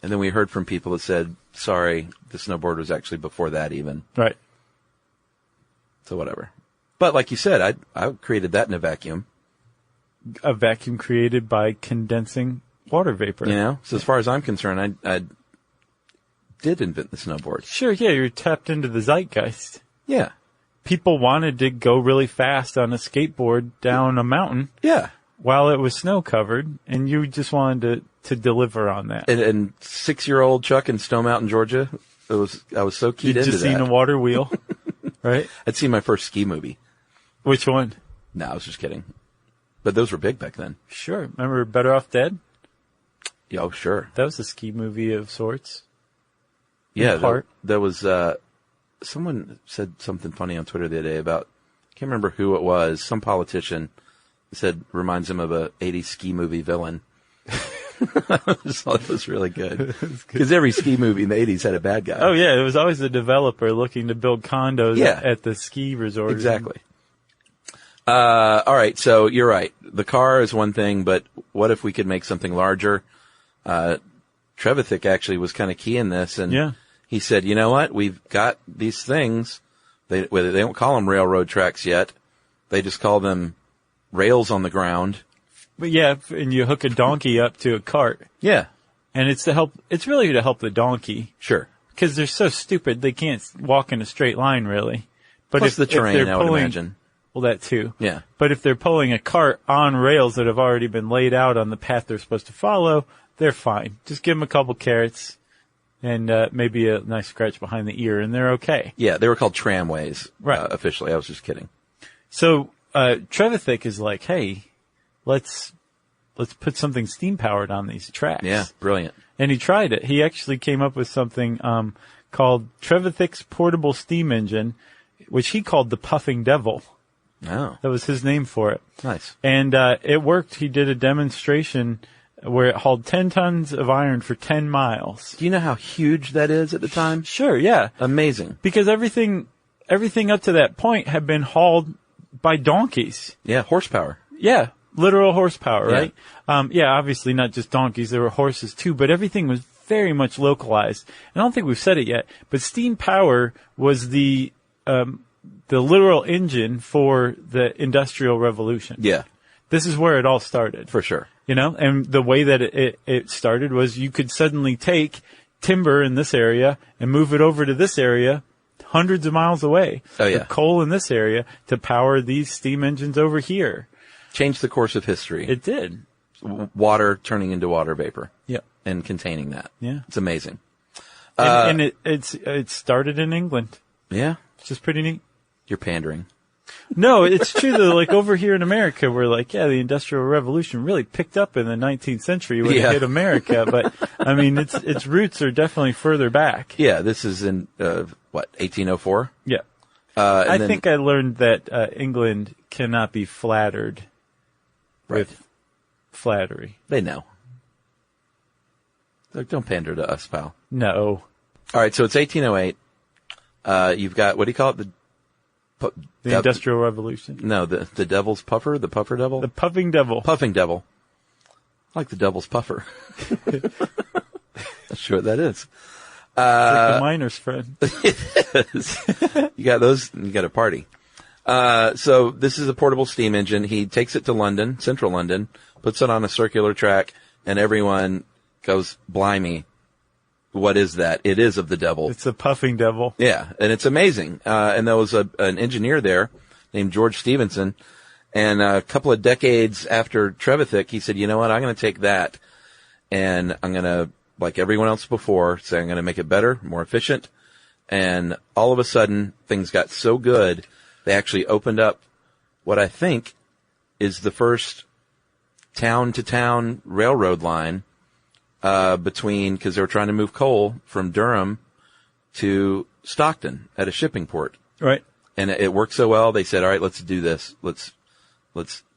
[SPEAKER 5] And then we heard from people that said, sorry, the snowboard was actually before that even.
[SPEAKER 6] Right.
[SPEAKER 5] So whatever. But like you said, I created that in a vacuum.
[SPEAKER 6] A vacuum created by condensing water vapor.
[SPEAKER 5] You know? So as far as I'm concerned, I did invent the snowboard.
[SPEAKER 6] Sure, yeah, you're tapped into the zeitgeist.
[SPEAKER 5] Yeah.
[SPEAKER 6] People wanted to go really fast on a skateboard down a mountain.
[SPEAKER 5] Yeah.
[SPEAKER 6] While it was snow covered, and you just wanted to deliver on that.
[SPEAKER 5] And 6-year-old Chuck in Stone Mountain, Georgia, I was so keyed into that.
[SPEAKER 6] You just seen a water wheel, right?
[SPEAKER 5] I'd seen my first ski movie.
[SPEAKER 6] Which one?
[SPEAKER 5] No, I was just kidding. But those were big back then.
[SPEAKER 6] Sure. Remember Better Off Dead?
[SPEAKER 5] Yeah, oh, sure.
[SPEAKER 6] That was a ski movie of sorts.
[SPEAKER 5] Yeah,
[SPEAKER 6] part.
[SPEAKER 5] There was, someone said something funny on Twitter the other day about, I can't remember who it was, some politician said reminds him of a 80s ski movie villain. I just thought it was really good. Because every ski movie in the 80s had a bad guy.
[SPEAKER 6] Oh, yeah. It was always a developer looking to build condos at the ski resort.
[SPEAKER 5] Exactly. All right. So you're right. The car is one thing, but what if we could make something larger? Trevithick actually was kind of key in this. And he said, you know what? We've got these things. They don't call them railroad tracks yet. They just call them rails on the ground.
[SPEAKER 6] But yeah, and you hook a donkey up to a cart.
[SPEAKER 5] Yeah.
[SPEAKER 6] And it's really to help the donkey.
[SPEAKER 5] Sure.
[SPEAKER 6] Because they're so stupid, they can't walk in a straight line, really. But
[SPEAKER 5] Plus the terrain, I would imagine.
[SPEAKER 6] Well, that too.
[SPEAKER 5] Yeah.
[SPEAKER 6] But if they're pulling a cart on rails that have already been laid out on the path they're supposed to follow, they're fine. Just give them a couple carrots and maybe a nice scratch behind the ear, and they're okay.
[SPEAKER 5] Yeah, they were called tramways,
[SPEAKER 6] right.
[SPEAKER 5] Officially. I was just kidding.
[SPEAKER 6] So Trevithick is like, hey, let's put something steam-powered on these tracks.
[SPEAKER 5] Yeah, brilliant.
[SPEAKER 6] And he tried it. He actually came up with something called Trevithick's portable steam engine, which he called the Puffing Devil.
[SPEAKER 5] Oh.
[SPEAKER 6] That was his name for it.
[SPEAKER 5] Nice.
[SPEAKER 6] And it worked. He did a demonstration where it hauled 10 tons of iron for 10 miles.
[SPEAKER 5] Do you know how huge that is at the time?
[SPEAKER 6] Sure, yeah.
[SPEAKER 5] Amazing.
[SPEAKER 6] Because everything up to that point had been hauled by donkeys.
[SPEAKER 5] Yeah, horsepower.
[SPEAKER 6] Yeah, literal horsepower, right? Yeah, obviously not just donkeys. There were horses too, but everything was very much localized. And I don't think we've said it yet, but steam power was the literal engine for the Industrial Revolution.
[SPEAKER 5] Yeah.
[SPEAKER 6] This is where it all started.
[SPEAKER 5] For sure.
[SPEAKER 6] You know, and the way that it started was you could suddenly take timber in this area and move it over to this area hundreds of miles away.
[SPEAKER 5] Oh, yeah.
[SPEAKER 6] Or coal in this area to power these steam engines over here.
[SPEAKER 5] Changed the course of history.
[SPEAKER 6] It did.
[SPEAKER 5] Water turning into water vapor.
[SPEAKER 6] Yeah.
[SPEAKER 5] And containing that.
[SPEAKER 6] Yeah.
[SPEAKER 5] It's amazing.
[SPEAKER 6] And it started in England.
[SPEAKER 5] Yeah.
[SPEAKER 6] It's just pretty neat.
[SPEAKER 5] You're pandering.
[SPEAKER 6] No, it's true though. Like over here in America, we're like, yeah, the Industrial Revolution really picked up in the 19th century when it hit America. But I mean, its roots are definitely further back.
[SPEAKER 5] Yeah, this is in 1804.
[SPEAKER 6] Yeah, I think I learned that England cannot be flattered with flattery.
[SPEAKER 5] They know. Look, don't pander to us, pal.
[SPEAKER 6] No.
[SPEAKER 5] All right, so it's 1808. You've got, what do you call it?
[SPEAKER 6] The Industrial Revolution.
[SPEAKER 5] No, the Devil's Puffer, the Puffer Devil?
[SPEAKER 6] The Puffing Devil.
[SPEAKER 5] Puffing Devil. I like the Devil's Puffer. Not sure what that is.
[SPEAKER 6] It's like the miner's friend.
[SPEAKER 5] It is. You got those, and you got a party. So this is a portable steam engine. He takes it to London, central London, puts it on a circular track, and everyone goes, blimey. What is that? It is of the devil.
[SPEAKER 6] It's a Puffing Devil.
[SPEAKER 5] Yeah, and it's amazing. And there was an engineer there named George Stevenson, and a couple of decades after Trevithick, he said, you know what, I'm going to take that, and I'm going to, like everyone else before, say I'm going to make it better, more efficient, and all of a sudden, things got so good, they actually opened up what I think is the first town-to-town railroad line because they were trying to move coal from Durham to Stockton at a shipping port.
[SPEAKER 6] Right.
[SPEAKER 5] And it worked so well, they said, all right, let's do this. Let's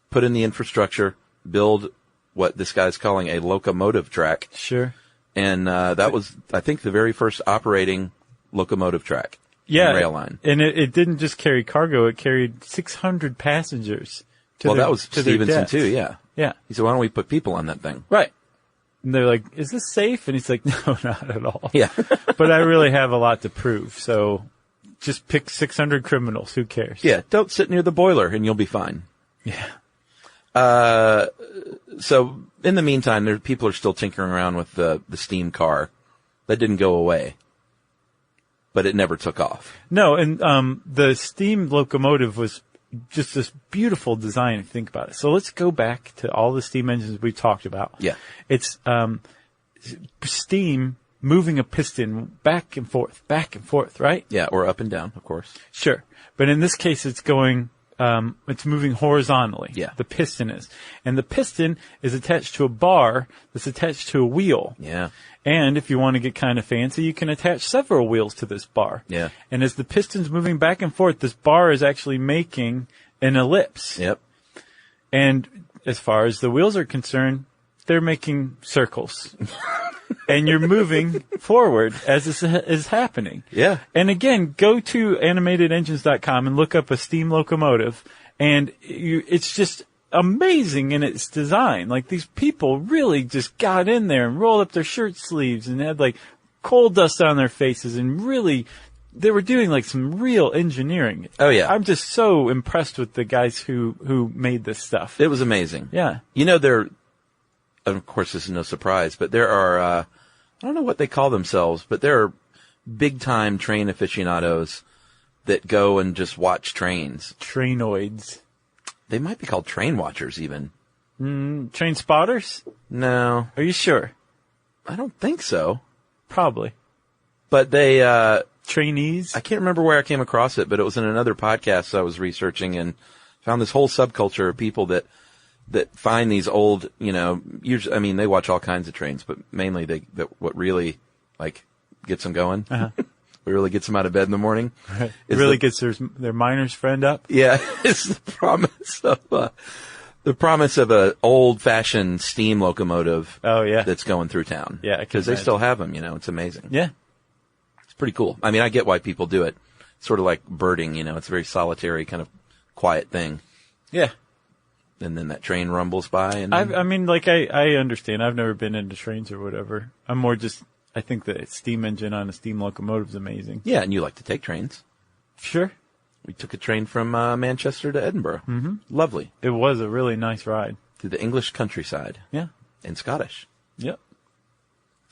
[SPEAKER 5] put in the infrastructure, build what this guy's calling a locomotive track.
[SPEAKER 6] Sure.
[SPEAKER 5] And that was, I think, the very first operating locomotive track.
[SPEAKER 6] Yeah.
[SPEAKER 5] Rail line.
[SPEAKER 6] And it didn't just carry cargo, it carried 600 passengers.
[SPEAKER 5] That was Stevenson too, yeah.
[SPEAKER 6] Yeah.
[SPEAKER 5] He said, why don't we put people on that thing?
[SPEAKER 6] Right. And they're like, is this safe? And he's like, no, not at all.
[SPEAKER 5] Yeah.
[SPEAKER 6] But I really have a lot to prove. So just pick 600 criminals. Who cares?
[SPEAKER 5] Yeah. Don't sit near the boiler and you'll be fine.
[SPEAKER 6] Yeah.
[SPEAKER 5] So in the meantime, people are still tinkering around with the steam car. That didn't go away, but it never took off.
[SPEAKER 6] No. And, the steam locomotive was just this beautiful design if you think about it. So let's go back to all the steam engines we talked about.
[SPEAKER 5] Yeah.
[SPEAKER 6] It's steam moving a piston back and forth, right?
[SPEAKER 5] Yeah, or up and down, of course.
[SPEAKER 6] Sure. But in this case, it's going, it's moving horizontally.
[SPEAKER 5] Yeah.
[SPEAKER 6] The piston is. And the piston is attached to a bar that's attached to a wheel.
[SPEAKER 5] Yeah.
[SPEAKER 6] And if you want to get kind of fancy, you can attach several wheels to this bar.
[SPEAKER 5] Yeah.
[SPEAKER 6] And as the piston's moving back and forth, this bar is actually making an ellipse.
[SPEAKER 5] Yep.
[SPEAKER 6] And as far as the wheels are concerned, they're making circles. And you're moving forward as this is happening.
[SPEAKER 5] Yeah.
[SPEAKER 6] And again, go to animatedengines.com and look up a steam locomotive, and it's just amazing in its design. Like, these people really just got in there and rolled up their shirt sleeves and had like coal dust on their faces, and really they were doing like some real engineering.
[SPEAKER 5] Oh yeah.
[SPEAKER 6] I'm just so impressed with the guys who made this stuff.
[SPEAKER 5] It was amazing.
[SPEAKER 6] Yeah.
[SPEAKER 5] You know, of course, this is no surprise, but there are, I don't know what they call themselves, but there are big-time train aficionados that go and just watch trains.
[SPEAKER 6] Trainoids.
[SPEAKER 5] They might be called train watchers, even.
[SPEAKER 6] Train spotters?
[SPEAKER 5] No.
[SPEAKER 6] Are you sure?
[SPEAKER 5] I don't think so.
[SPEAKER 6] Probably.
[SPEAKER 5] But they,
[SPEAKER 6] trainees?
[SPEAKER 5] I can't remember where I came across it, but it was in another podcast I was researching and found this whole subculture of people that find these old, usually, I mean, they watch all kinds of trains, but mainly what really, gets them going, what really gets them out of bed in the morning.
[SPEAKER 6] Right. It really gets their miner's friend up.
[SPEAKER 5] Yeah, it's the promise of a old-fashioned steam locomotive.
[SPEAKER 6] Oh, yeah.
[SPEAKER 5] That's going through town.
[SPEAKER 6] Yeah,
[SPEAKER 5] because they still have them, it's amazing.
[SPEAKER 6] Yeah.
[SPEAKER 5] It's pretty cool. I mean, I get why people do it. It's sort of like birding, it's a very solitary kind of quiet thing.
[SPEAKER 6] Yeah.
[SPEAKER 5] And then that train rumbles by. And
[SPEAKER 6] I understand. I've never been into trains or whatever. I'm more just, I think the steam engine on a steam locomotive is amazing.
[SPEAKER 5] Yeah, and you like to take trains.
[SPEAKER 6] Sure.
[SPEAKER 5] We took a train from Manchester to Edinburgh. Mm-hmm. Lovely.
[SPEAKER 6] It was a really nice ride.
[SPEAKER 5] Through the English countryside.
[SPEAKER 6] Yeah.
[SPEAKER 5] And Scottish.
[SPEAKER 6] Yep.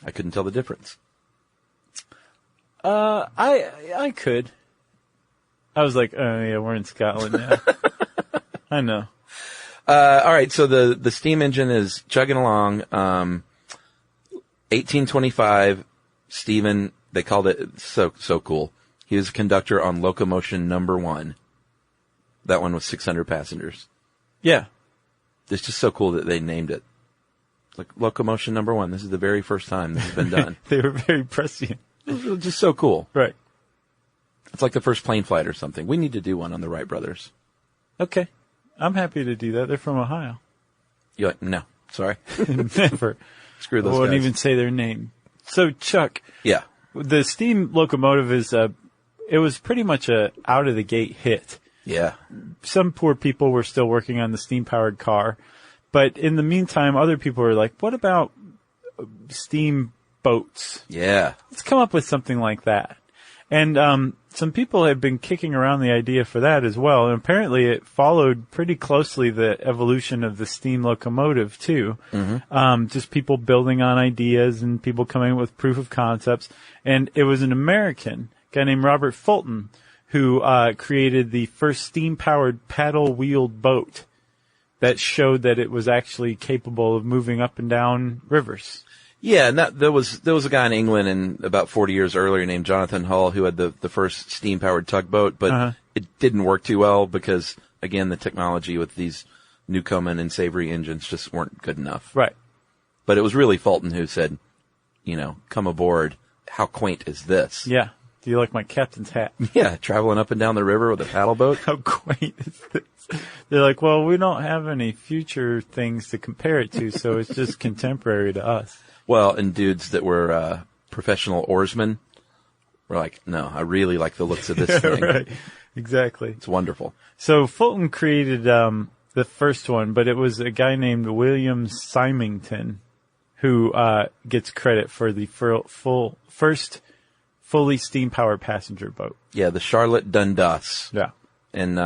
[SPEAKER 5] I couldn't tell the difference.
[SPEAKER 6] I could. I was like, oh yeah, we're in Scotland now. I know.
[SPEAKER 5] All right, so the steam engine is chugging along. 1825, Stephen, they called it so cool. He was a conductor on locomotion number 1. That one was 600 passengers.
[SPEAKER 6] Yeah.
[SPEAKER 5] It's just so cool that they named it. Like locomotion number 1. This is the very first time this has been done.
[SPEAKER 6] They were very prescient.
[SPEAKER 5] It was just so cool.
[SPEAKER 6] Right.
[SPEAKER 5] It's like the first plane flight or something. We need to do one on the Wright brothers.
[SPEAKER 6] Okay. I'm happy to do that. They're from Ohio.
[SPEAKER 5] You're like, no, sorry.
[SPEAKER 6] Never.
[SPEAKER 5] Screw those
[SPEAKER 6] I wouldn't
[SPEAKER 5] guys.
[SPEAKER 6] even say their name. So, Chuck.
[SPEAKER 5] Yeah.
[SPEAKER 6] The steam locomotive it was pretty much a out-of-the-gate hit.
[SPEAKER 5] Yeah.
[SPEAKER 6] Some poor people were still working on the steam-powered car. But in the meantime, other people were like, what about steam boats?
[SPEAKER 5] Yeah.
[SPEAKER 6] Let's come up with something like that. And some people have been kicking around the idea for that as well. And apparently it followed pretty closely the evolution of the steam locomotive too. Mm-hmm. Just people building on ideas and people coming up with proof of concepts. And it was an American guy named Robert Fulton who created the first steam-powered paddle-wheeled boat that showed that it was actually capable of moving up and down rivers.
[SPEAKER 5] Yeah, and there was a guy in England about 40 years earlier named Jonathan Hull who had the first steam-powered tugboat, but it didn't work too well because, again, the technology with these Newcomen and Savory engines just weren't good enough.
[SPEAKER 6] Right.
[SPEAKER 5] But it was really Fulton who said, come aboard. How quaint is this?
[SPEAKER 6] Yeah. Do you like my captain's hat?
[SPEAKER 5] Yeah, traveling up and down the river with a paddle boat.
[SPEAKER 6] How quaint is this? They're like, well, we don't have any future things to compare it to, so it's just contemporary to us.
[SPEAKER 5] Well, and dudes that were professional oarsmen were like, no, I really like the looks of this thing.
[SPEAKER 6] Right. Exactly.
[SPEAKER 5] It's wonderful.
[SPEAKER 6] So Fulton created the first one, but it was a guy named William Symington who gets credit for the first fully steam-powered passenger boat.
[SPEAKER 5] Yeah, the Charlotte Dundas.
[SPEAKER 6] Yeah.
[SPEAKER 5] And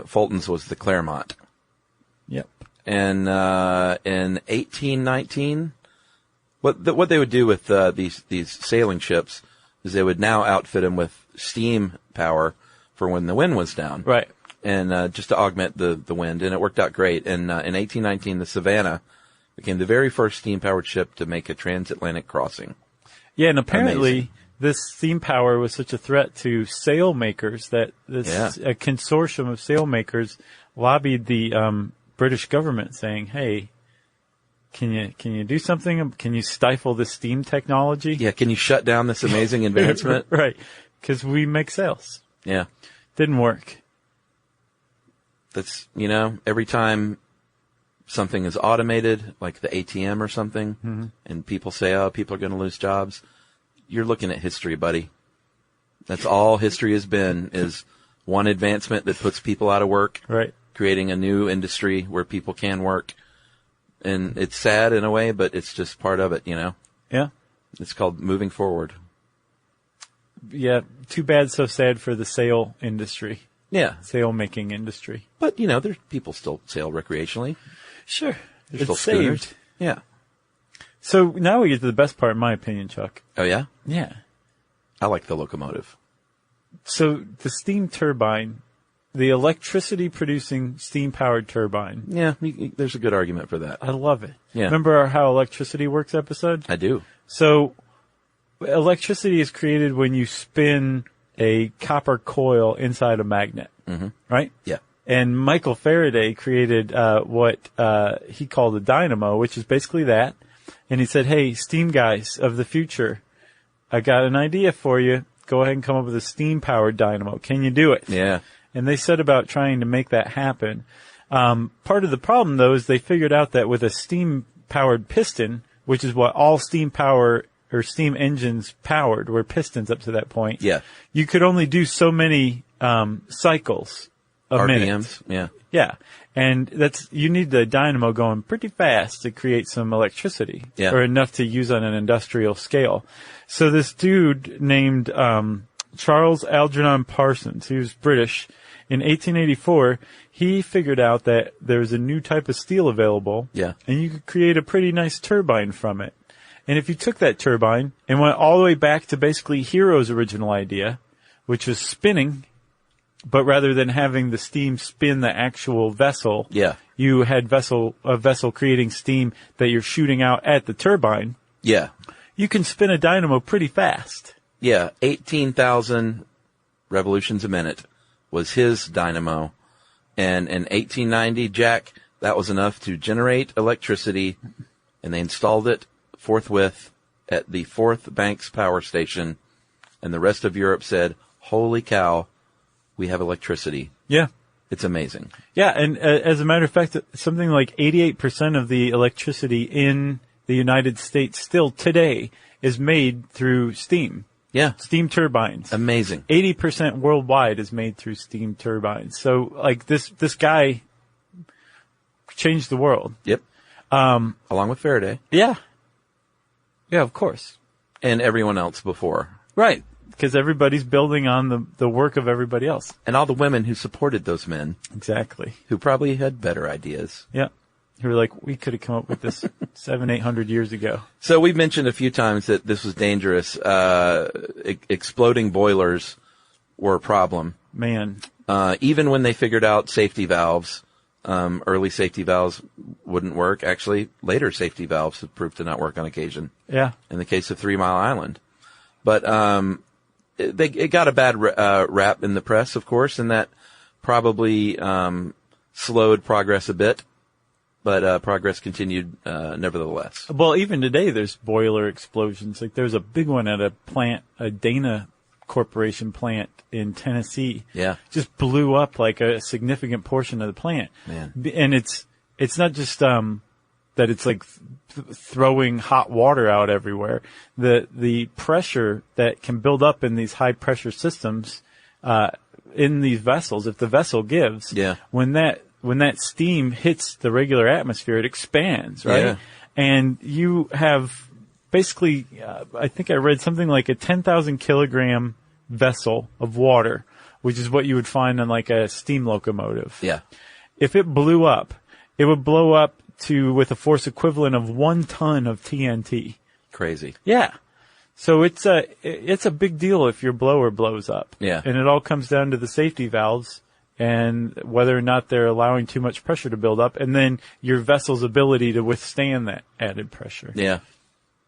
[SPEAKER 5] Fulton's was the Claremont.
[SPEAKER 6] Yep.
[SPEAKER 5] And in 1819, what they would do with these sailing ships is they would now outfit them with steam power for when the wind was down.
[SPEAKER 6] Right.
[SPEAKER 5] And just to augment the wind, and it worked out great. And in 1819, the Savannah became the very first steam-powered ship to make a transatlantic crossing.
[SPEAKER 6] Yeah, and apparently
[SPEAKER 5] Amazing.
[SPEAKER 6] This steam power was such a threat to sail makers that a consortium of sail makers lobbied the British government saying, hey, can you do something? Can you stifle the steam technology?
[SPEAKER 5] Yeah, can you shut down this amazing advancement?
[SPEAKER 6] Right, because we make sails.
[SPEAKER 5] Yeah.
[SPEAKER 6] Didn't work.
[SPEAKER 5] That's, every time something is automated, like the ATM or something, and people say, oh, people are going to lose jobs, you're looking at history, buddy. That's all history has been, is one advancement that puts people out of work,
[SPEAKER 6] right?
[SPEAKER 5] Creating a new industry where people can work. And it's sad in a way, but it's just part of it,
[SPEAKER 6] Yeah.
[SPEAKER 5] It's called moving forward.
[SPEAKER 6] Yeah, too bad, so sad for the sail industry.
[SPEAKER 5] Yeah.
[SPEAKER 6] Sail making industry.
[SPEAKER 5] But, there's people still sail recreationally.
[SPEAKER 6] Sure.
[SPEAKER 5] There's
[SPEAKER 6] It's
[SPEAKER 5] still schooners.
[SPEAKER 6] saved.
[SPEAKER 5] Yeah.
[SPEAKER 6] So now we get to the best part, in my opinion, Chuck.
[SPEAKER 5] Oh, yeah?
[SPEAKER 6] Yeah.
[SPEAKER 5] I like the locomotive.
[SPEAKER 6] So the steam turbine, the electricity-producing steam-powered turbine.
[SPEAKER 5] Yeah, there's a good argument for that.
[SPEAKER 6] I love it.
[SPEAKER 5] Yeah.
[SPEAKER 6] Remember our How Electricity Works episode?
[SPEAKER 5] I do.
[SPEAKER 6] So electricity is created when you spin a copper coil inside a magnet, right?
[SPEAKER 5] Yeah.
[SPEAKER 6] And Michael Faraday created what he called a dynamo, which is basically that. And he said, hey, steam guys of the future, I got an idea for you. Go ahead and come up with a steam-powered dynamo. Can you do it?
[SPEAKER 5] Yeah.
[SPEAKER 6] And they set about trying to make that happen. Part of the problem, though, is they figured out that with a steam-powered piston, which is what all steam power or steam engines powered, were pistons up to that point.
[SPEAKER 5] Yeah.
[SPEAKER 6] You could only do so many cycles a minute.
[SPEAKER 5] RPMs. Yeah.
[SPEAKER 6] Yeah. And you need the dynamo going pretty fast to create some electricity.
[SPEAKER 5] Yeah.
[SPEAKER 6] Or enough to use on an industrial scale. So this dude named Charles Algernon Parsons, he was British, in 1884, he figured out that there was a new type of steel available.
[SPEAKER 5] Yeah.
[SPEAKER 6] And you could create a pretty nice turbine from it. And if you took that turbine and went all the way back to basically Hero's original idea, which was spinning, but rather than having the steam spin the actual vessel,
[SPEAKER 5] Yeah.
[SPEAKER 6] you had a vessel creating steam that you're shooting out at the turbine.
[SPEAKER 5] Yeah.
[SPEAKER 6] You can spin a dynamo pretty fast.
[SPEAKER 5] Yeah. 18,000 revolutions a minute was his dynamo. And in 1890, Jack, that was enough to generate electricity, and they installed it forthwith at the Fourth Banks Power Station, and the rest of Europe said, holy cow, we have electricity.
[SPEAKER 6] Yeah.
[SPEAKER 5] It's amazing.
[SPEAKER 6] Yeah, and as a matter of fact, something like 88% of the electricity in the United States still today is made through steam.
[SPEAKER 5] Yeah.
[SPEAKER 6] Steam turbines.
[SPEAKER 5] Amazing.
[SPEAKER 6] 80% worldwide is made through steam turbines. So, like, this guy changed the world.
[SPEAKER 5] Yep. Along with Faraday.
[SPEAKER 6] Yeah. Yeah, of course.
[SPEAKER 5] And everyone else before.
[SPEAKER 6] Right. Because everybody's building on the work of everybody else.
[SPEAKER 5] And all the women who supported those men.
[SPEAKER 6] Exactly.
[SPEAKER 5] Who probably had better ideas.
[SPEAKER 6] Yeah. Who were like, we could have come up with this 700-800 years ago.
[SPEAKER 5] So we've mentioned a few times that this was dangerous. Exploding boilers were a problem.
[SPEAKER 6] Man.
[SPEAKER 5] Even when they figured out safety valves, early safety valves wouldn't work. Actually, later safety valves have proved to not work on occasion.
[SPEAKER 6] Yeah.
[SPEAKER 5] In the case of 3 Mile Island. But it got a bad rap in the press, of course, and that probably slowed progress a bit. But progress continued nevertheless.
[SPEAKER 6] Well, even today there's boiler explosions. Like there's a big one at a Dana Corporation plant in Tennessee.
[SPEAKER 5] Yeah.
[SPEAKER 6] Just blew up like a significant portion of the plant.
[SPEAKER 5] Man.
[SPEAKER 6] And it's not just that it's like throwing hot water out everywhere. The pressure that can build up in these high pressure systems in these vessels, if the vessel gives,
[SPEAKER 5] yeah.
[SPEAKER 6] when that steam hits the regular atmosphere, it expands, right?
[SPEAKER 5] Yeah.
[SPEAKER 6] And you have basically, I think I read something like a 10,000 kilogram vessel of water, which is what you would find on like a steam locomotive.
[SPEAKER 5] Yeah.
[SPEAKER 6] If it blew up, it would blow up with a force equivalent of 1 ton of TNT.
[SPEAKER 5] Crazy.
[SPEAKER 6] Yeah. So it's a big deal if your blower blows up.
[SPEAKER 5] Yeah.
[SPEAKER 6] And it all comes down to the safety valves and whether or not they're allowing too much pressure to build up, and then your vessel's ability to withstand that added pressure.
[SPEAKER 5] Yeah.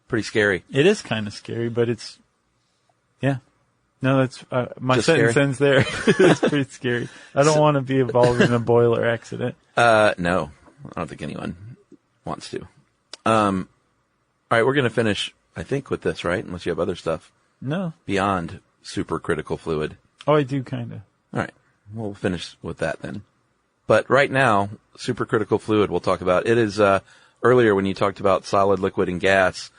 [SPEAKER 5] Pretty scary.
[SPEAKER 6] It is kind of scary, but yeah. No, that's, my
[SPEAKER 5] Just
[SPEAKER 6] sentence
[SPEAKER 5] scary?
[SPEAKER 6] ends there. It's pretty scary. I don't want to be involved in a boiler accident.
[SPEAKER 5] No. I don't think anyone wants to. All right, we're going to finish, I think, with this, right? Unless you have other stuff.
[SPEAKER 6] No.
[SPEAKER 5] Beyond supercritical fluid.
[SPEAKER 6] Oh, I do kind of.
[SPEAKER 5] All right. We'll finish with that then. But right now, supercritical fluid we'll talk about. It is, earlier when you talked about solid, liquid, and gas,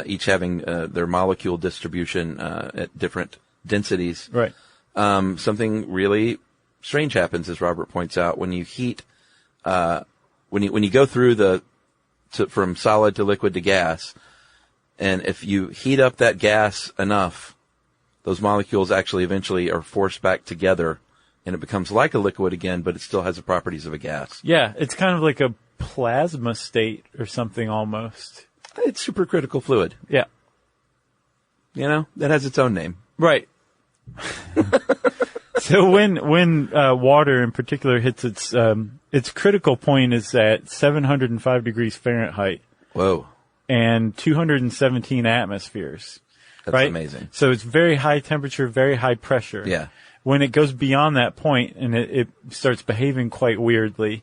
[SPEAKER 5] each having their molecule distribution at different densities.
[SPEAKER 6] Right.
[SPEAKER 5] Something really strange happens, as Robert points out, when you heat, when you go through from solid to liquid to gas, and if you heat up that gas enough, those molecules actually eventually are forced back together, and it becomes like a liquid again, but it still has the properties of a gas.
[SPEAKER 6] Yeah, it's kind of like a plasma state or something almost.
[SPEAKER 5] It's supercritical fluid.
[SPEAKER 6] Yeah.
[SPEAKER 5] That has its own name.
[SPEAKER 6] Right. So when water in particular hits its critical point is at 705 degrees Fahrenheit.
[SPEAKER 5] Whoa.
[SPEAKER 6] And 217 atmospheres.
[SPEAKER 5] That's
[SPEAKER 6] right?
[SPEAKER 5] amazing.
[SPEAKER 6] So it's very high temperature, very high pressure.
[SPEAKER 5] Yeah.
[SPEAKER 6] When it goes beyond that point and it starts behaving quite weirdly,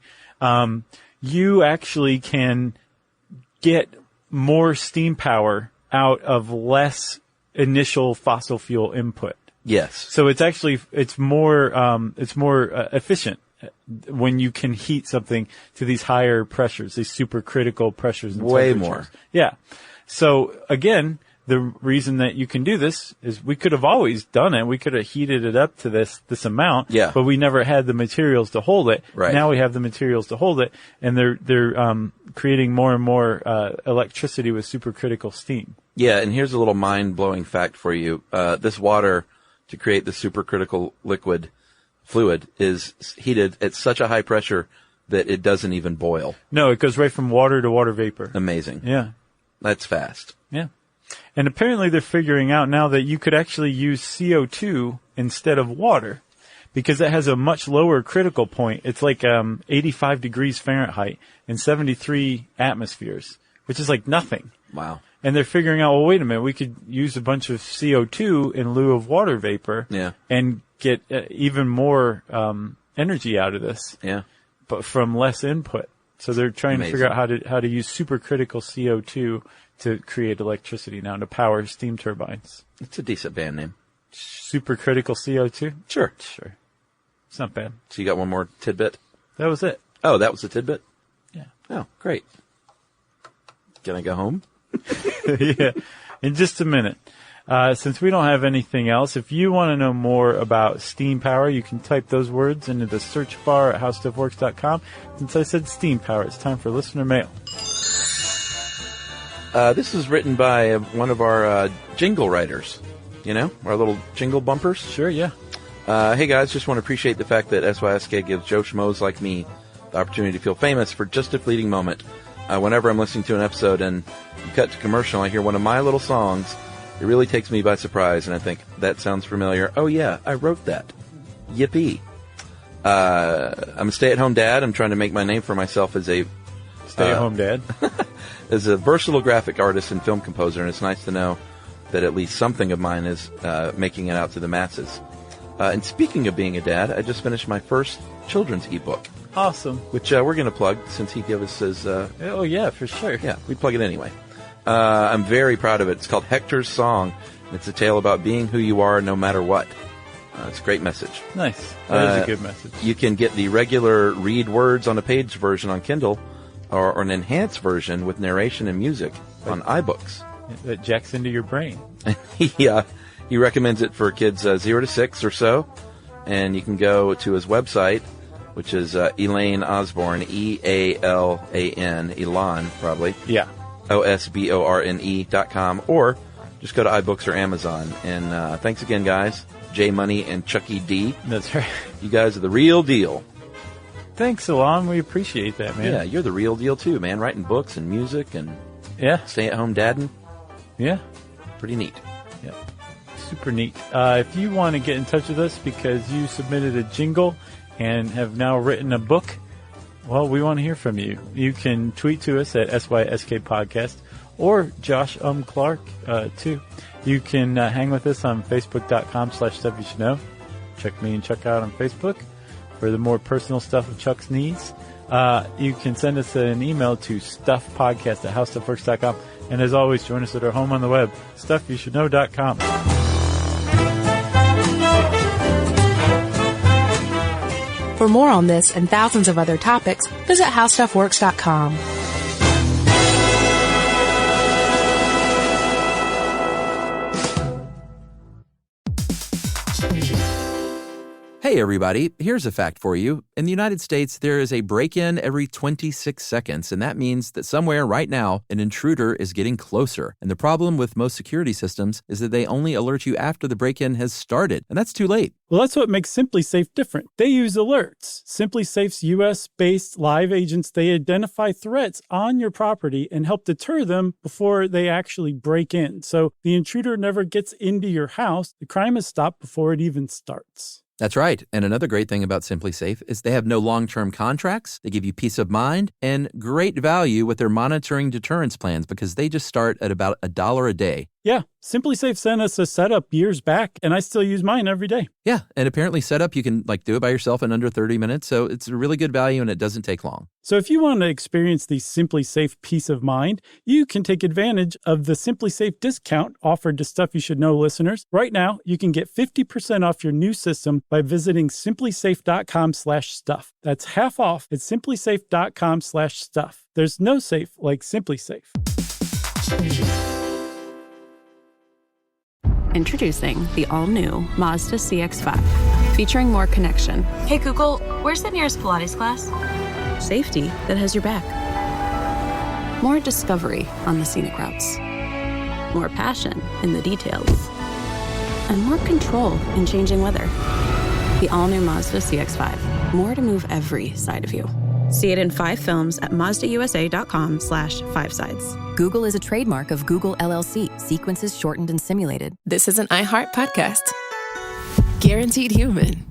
[SPEAKER 6] you actually can get more steam power out of less initial fossil fuel input.
[SPEAKER 5] Yes.
[SPEAKER 6] So it's more efficient when you can heat something to these higher pressures, these supercritical pressures. And
[SPEAKER 5] way
[SPEAKER 6] temperatures.
[SPEAKER 5] more.
[SPEAKER 6] Yeah. So again, the reason that you can do this is we could have always done it. We could have heated it up to this amount.
[SPEAKER 5] Yeah.
[SPEAKER 6] But we never had the materials to hold it.
[SPEAKER 5] Right.
[SPEAKER 6] Now we have the materials to hold it, and they're creating more and more electricity with supercritical steam.
[SPEAKER 5] Yeah, and here's a little mind-blowing fact for you. This water, to create the supercritical liquid fluid, is heated at such a high pressure that it doesn't even boil.
[SPEAKER 6] No, it goes right from water to water vapor.
[SPEAKER 5] Amazing.
[SPEAKER 6] Yeah.
[SPEAKER 5] That's fast.
[SPEAKER 6] Yeah. And apparently they're figuring out now that you could actually use CO2 instead of water because it has a much lower critical point. It's like 85 degrees Fahrenheit and 73 atmospheres, which is like nothing.
[SPEAKER 5] Wow.
[SPEAKER 6] And they're figuring out, well, wait a minute, we could use a bunch of CO2 in lieu of water vapor and get even more energy out of this, but from less input. So they're trying to figure out how to use supercritical CO2 to create electricity now to power steam turbines.
[SPEAKER 5] It's a decent band name.
[SPEAKER 6] Supercritical CO2?
[SPEAKER 5] Sure.
[SPEAKER 6] It's not bad.
[SPEAKER 5] So you got one more tidbit?
[SPEAKER 6] That was it.
[SPEAKER 5] Oh, that was a tidbit?
[SPEAKER 6] Yeah.
[SPEAKER 5] Oh, great. Can I go home?
[SPEAKER 6] Yeah. In just a minute. Since we don't have anything else, if you want to know more about steam power, you can type those words into the search bar at howstuffworks.com. Since I said steam power, it's time for listener mail.
[SPEAKER 5] This is written by one of our jingle writers. Our little jingle bumpers.
[SPEAKER 6] Sure, yeah.
[SPEAKER 5] Hey guys, just want to appreciate the fact that SYSK gives Joe Schmoes like me the opportunity to feel famous for just a fleeting moment. Whenever I'm listening to an episode and you cut to commercial, I hear one of my little songs. It really takes me by surprise, and I think, that sounds familiar. Oh yeah, I wrote that. Yippee. I'm a stay-at-home dad. I'm trying to make my name for myself as a
[SPEAKER 6] stay-at-home dad.
[SPEAKER 5] As a versatile graphic artist and film composer, and it's nice to know that at least something of mine is making it out to the masses. And speaking of being a dad, I just finished my first children's ebook.
[SPEAKER 6] Awesome.
[SPEAKER 5] Which we're going to plug since he gave us his...
[SPEAKER 6] oh, yeah, for sure.
[SPEAKER 5] Yeah, we plug it anyway. I'm very proud of it. It's called Hector's Song. And it's a tale about being who you are no matter what. It's a great message.
[SPEAKER 6] Nice. That is a good message.
[SPEAKER 5] You can get the regular read words on a page version on Kindle or an enhanced version with narration and music on iBooks.
[SPEAKER 6] That jacks into your brain.
[SPEAKER 5] He recommends it for kids 0 to 6 or so. And you can go to his website, which is Elaine Osborne, E-A-L-A-N, Elan, probably.
[SPEAKER 6] Yeah.
[SPEAKER 5] OSBORNE.com, or just go to iBooks or Amazon. And thanks again, guys. J Money and Chucky D.
[SPEAKER 6] That's right.
[SPEAKER 5] You guys are the real deal.
[SPEAKER 6] Thanks, Elan. We appreciate that, man.
[SPEAKER 5] Yeah, you're the real deal too, man. Writing books and music and stay-at-home dadding.
[SPEAKER 6] Yeah.
[SPEAKER 5] Pretty neat.
[SPEAKER 6] Yeah. Super neat. If you want to get in touch with us because you submitted a jingle and have now written a book, well, we want to hear from you. You can tweet to us at SYSK Podcast or Josh Clark, too. You can hang with us on Facebook.com/Stuff You Should Know. Check me and Chuck out on Facebook for the more personal stuff of Chuck's needs. You can send us an email to stuffpodcast@howstuffworks.com. And as always, join us at our home on the web, stuffyoushouldknow.com.
[SPEAKER 4] For more on this and thousands of other topics, visit howstuffworks.com.
[SPEAKER 7] Hey, Hey, everybody. Here's a fact for you. In the United States, there is a break-in every 26 seconds, and that means that somewhere right now, an intruder is getting closer. And the problem with most security systems is that they only alert you after the break-in has started, and that's too late.
[SPEAKER 2] Well, that's what makes SimpliSafe different. They use alerts. SimpliSafe's U.S.-based live agents, they identify threats on your property and help deter them before they actually break in. So the intruder never gets into your house. The crime is stopped before it even starts.
[SPEAKER 7] That's right. And another great thing about SimpliSafe is they have no long-term contracts. They give you peace of mind and great value with their monitoring deterrence plans because they just start at about $1 a day.
[SPEAKER 2] Yeah, SimpliSafe sent us a setup years back, and I still use mine every day.
[SPEAKER 7] Yeah, and apparently setup, you can do it by yourself in under 30 minutes, so it's a really good value and it doesn't take long.
[SPEAKER 2] So if you want to experience the SimpliSafe peace of mind, you can take advantage of the SimpliSafe discount offered to Stuff You Should Know listeners. Right now, you can get 50% off your new system by visiting simplisafe.com/stuff. That's half off at simplisafe.com/stuff. There's no safe like SimpliSafe.
[SPEAKER 8] Introducing the all-new Mazda CX-5, featuring more connection.
[SPEAKER 9] Hey Google, where's the nearest Pilates class?
[SPEAKER 8] Safety that has your back. More discovery on the scenic routes. More passion in the details. And more control in changing weather. The all-new Mazda CX-5. More to move every side of you. See it in 5 films at MazdaUSA.com/5sides.
[SPEAKER 10] Google is a trademark of Google LLC. Sequences shortened and simulated.
[SPEAKER 1] This is an iHeart podcast. Guaranteed human.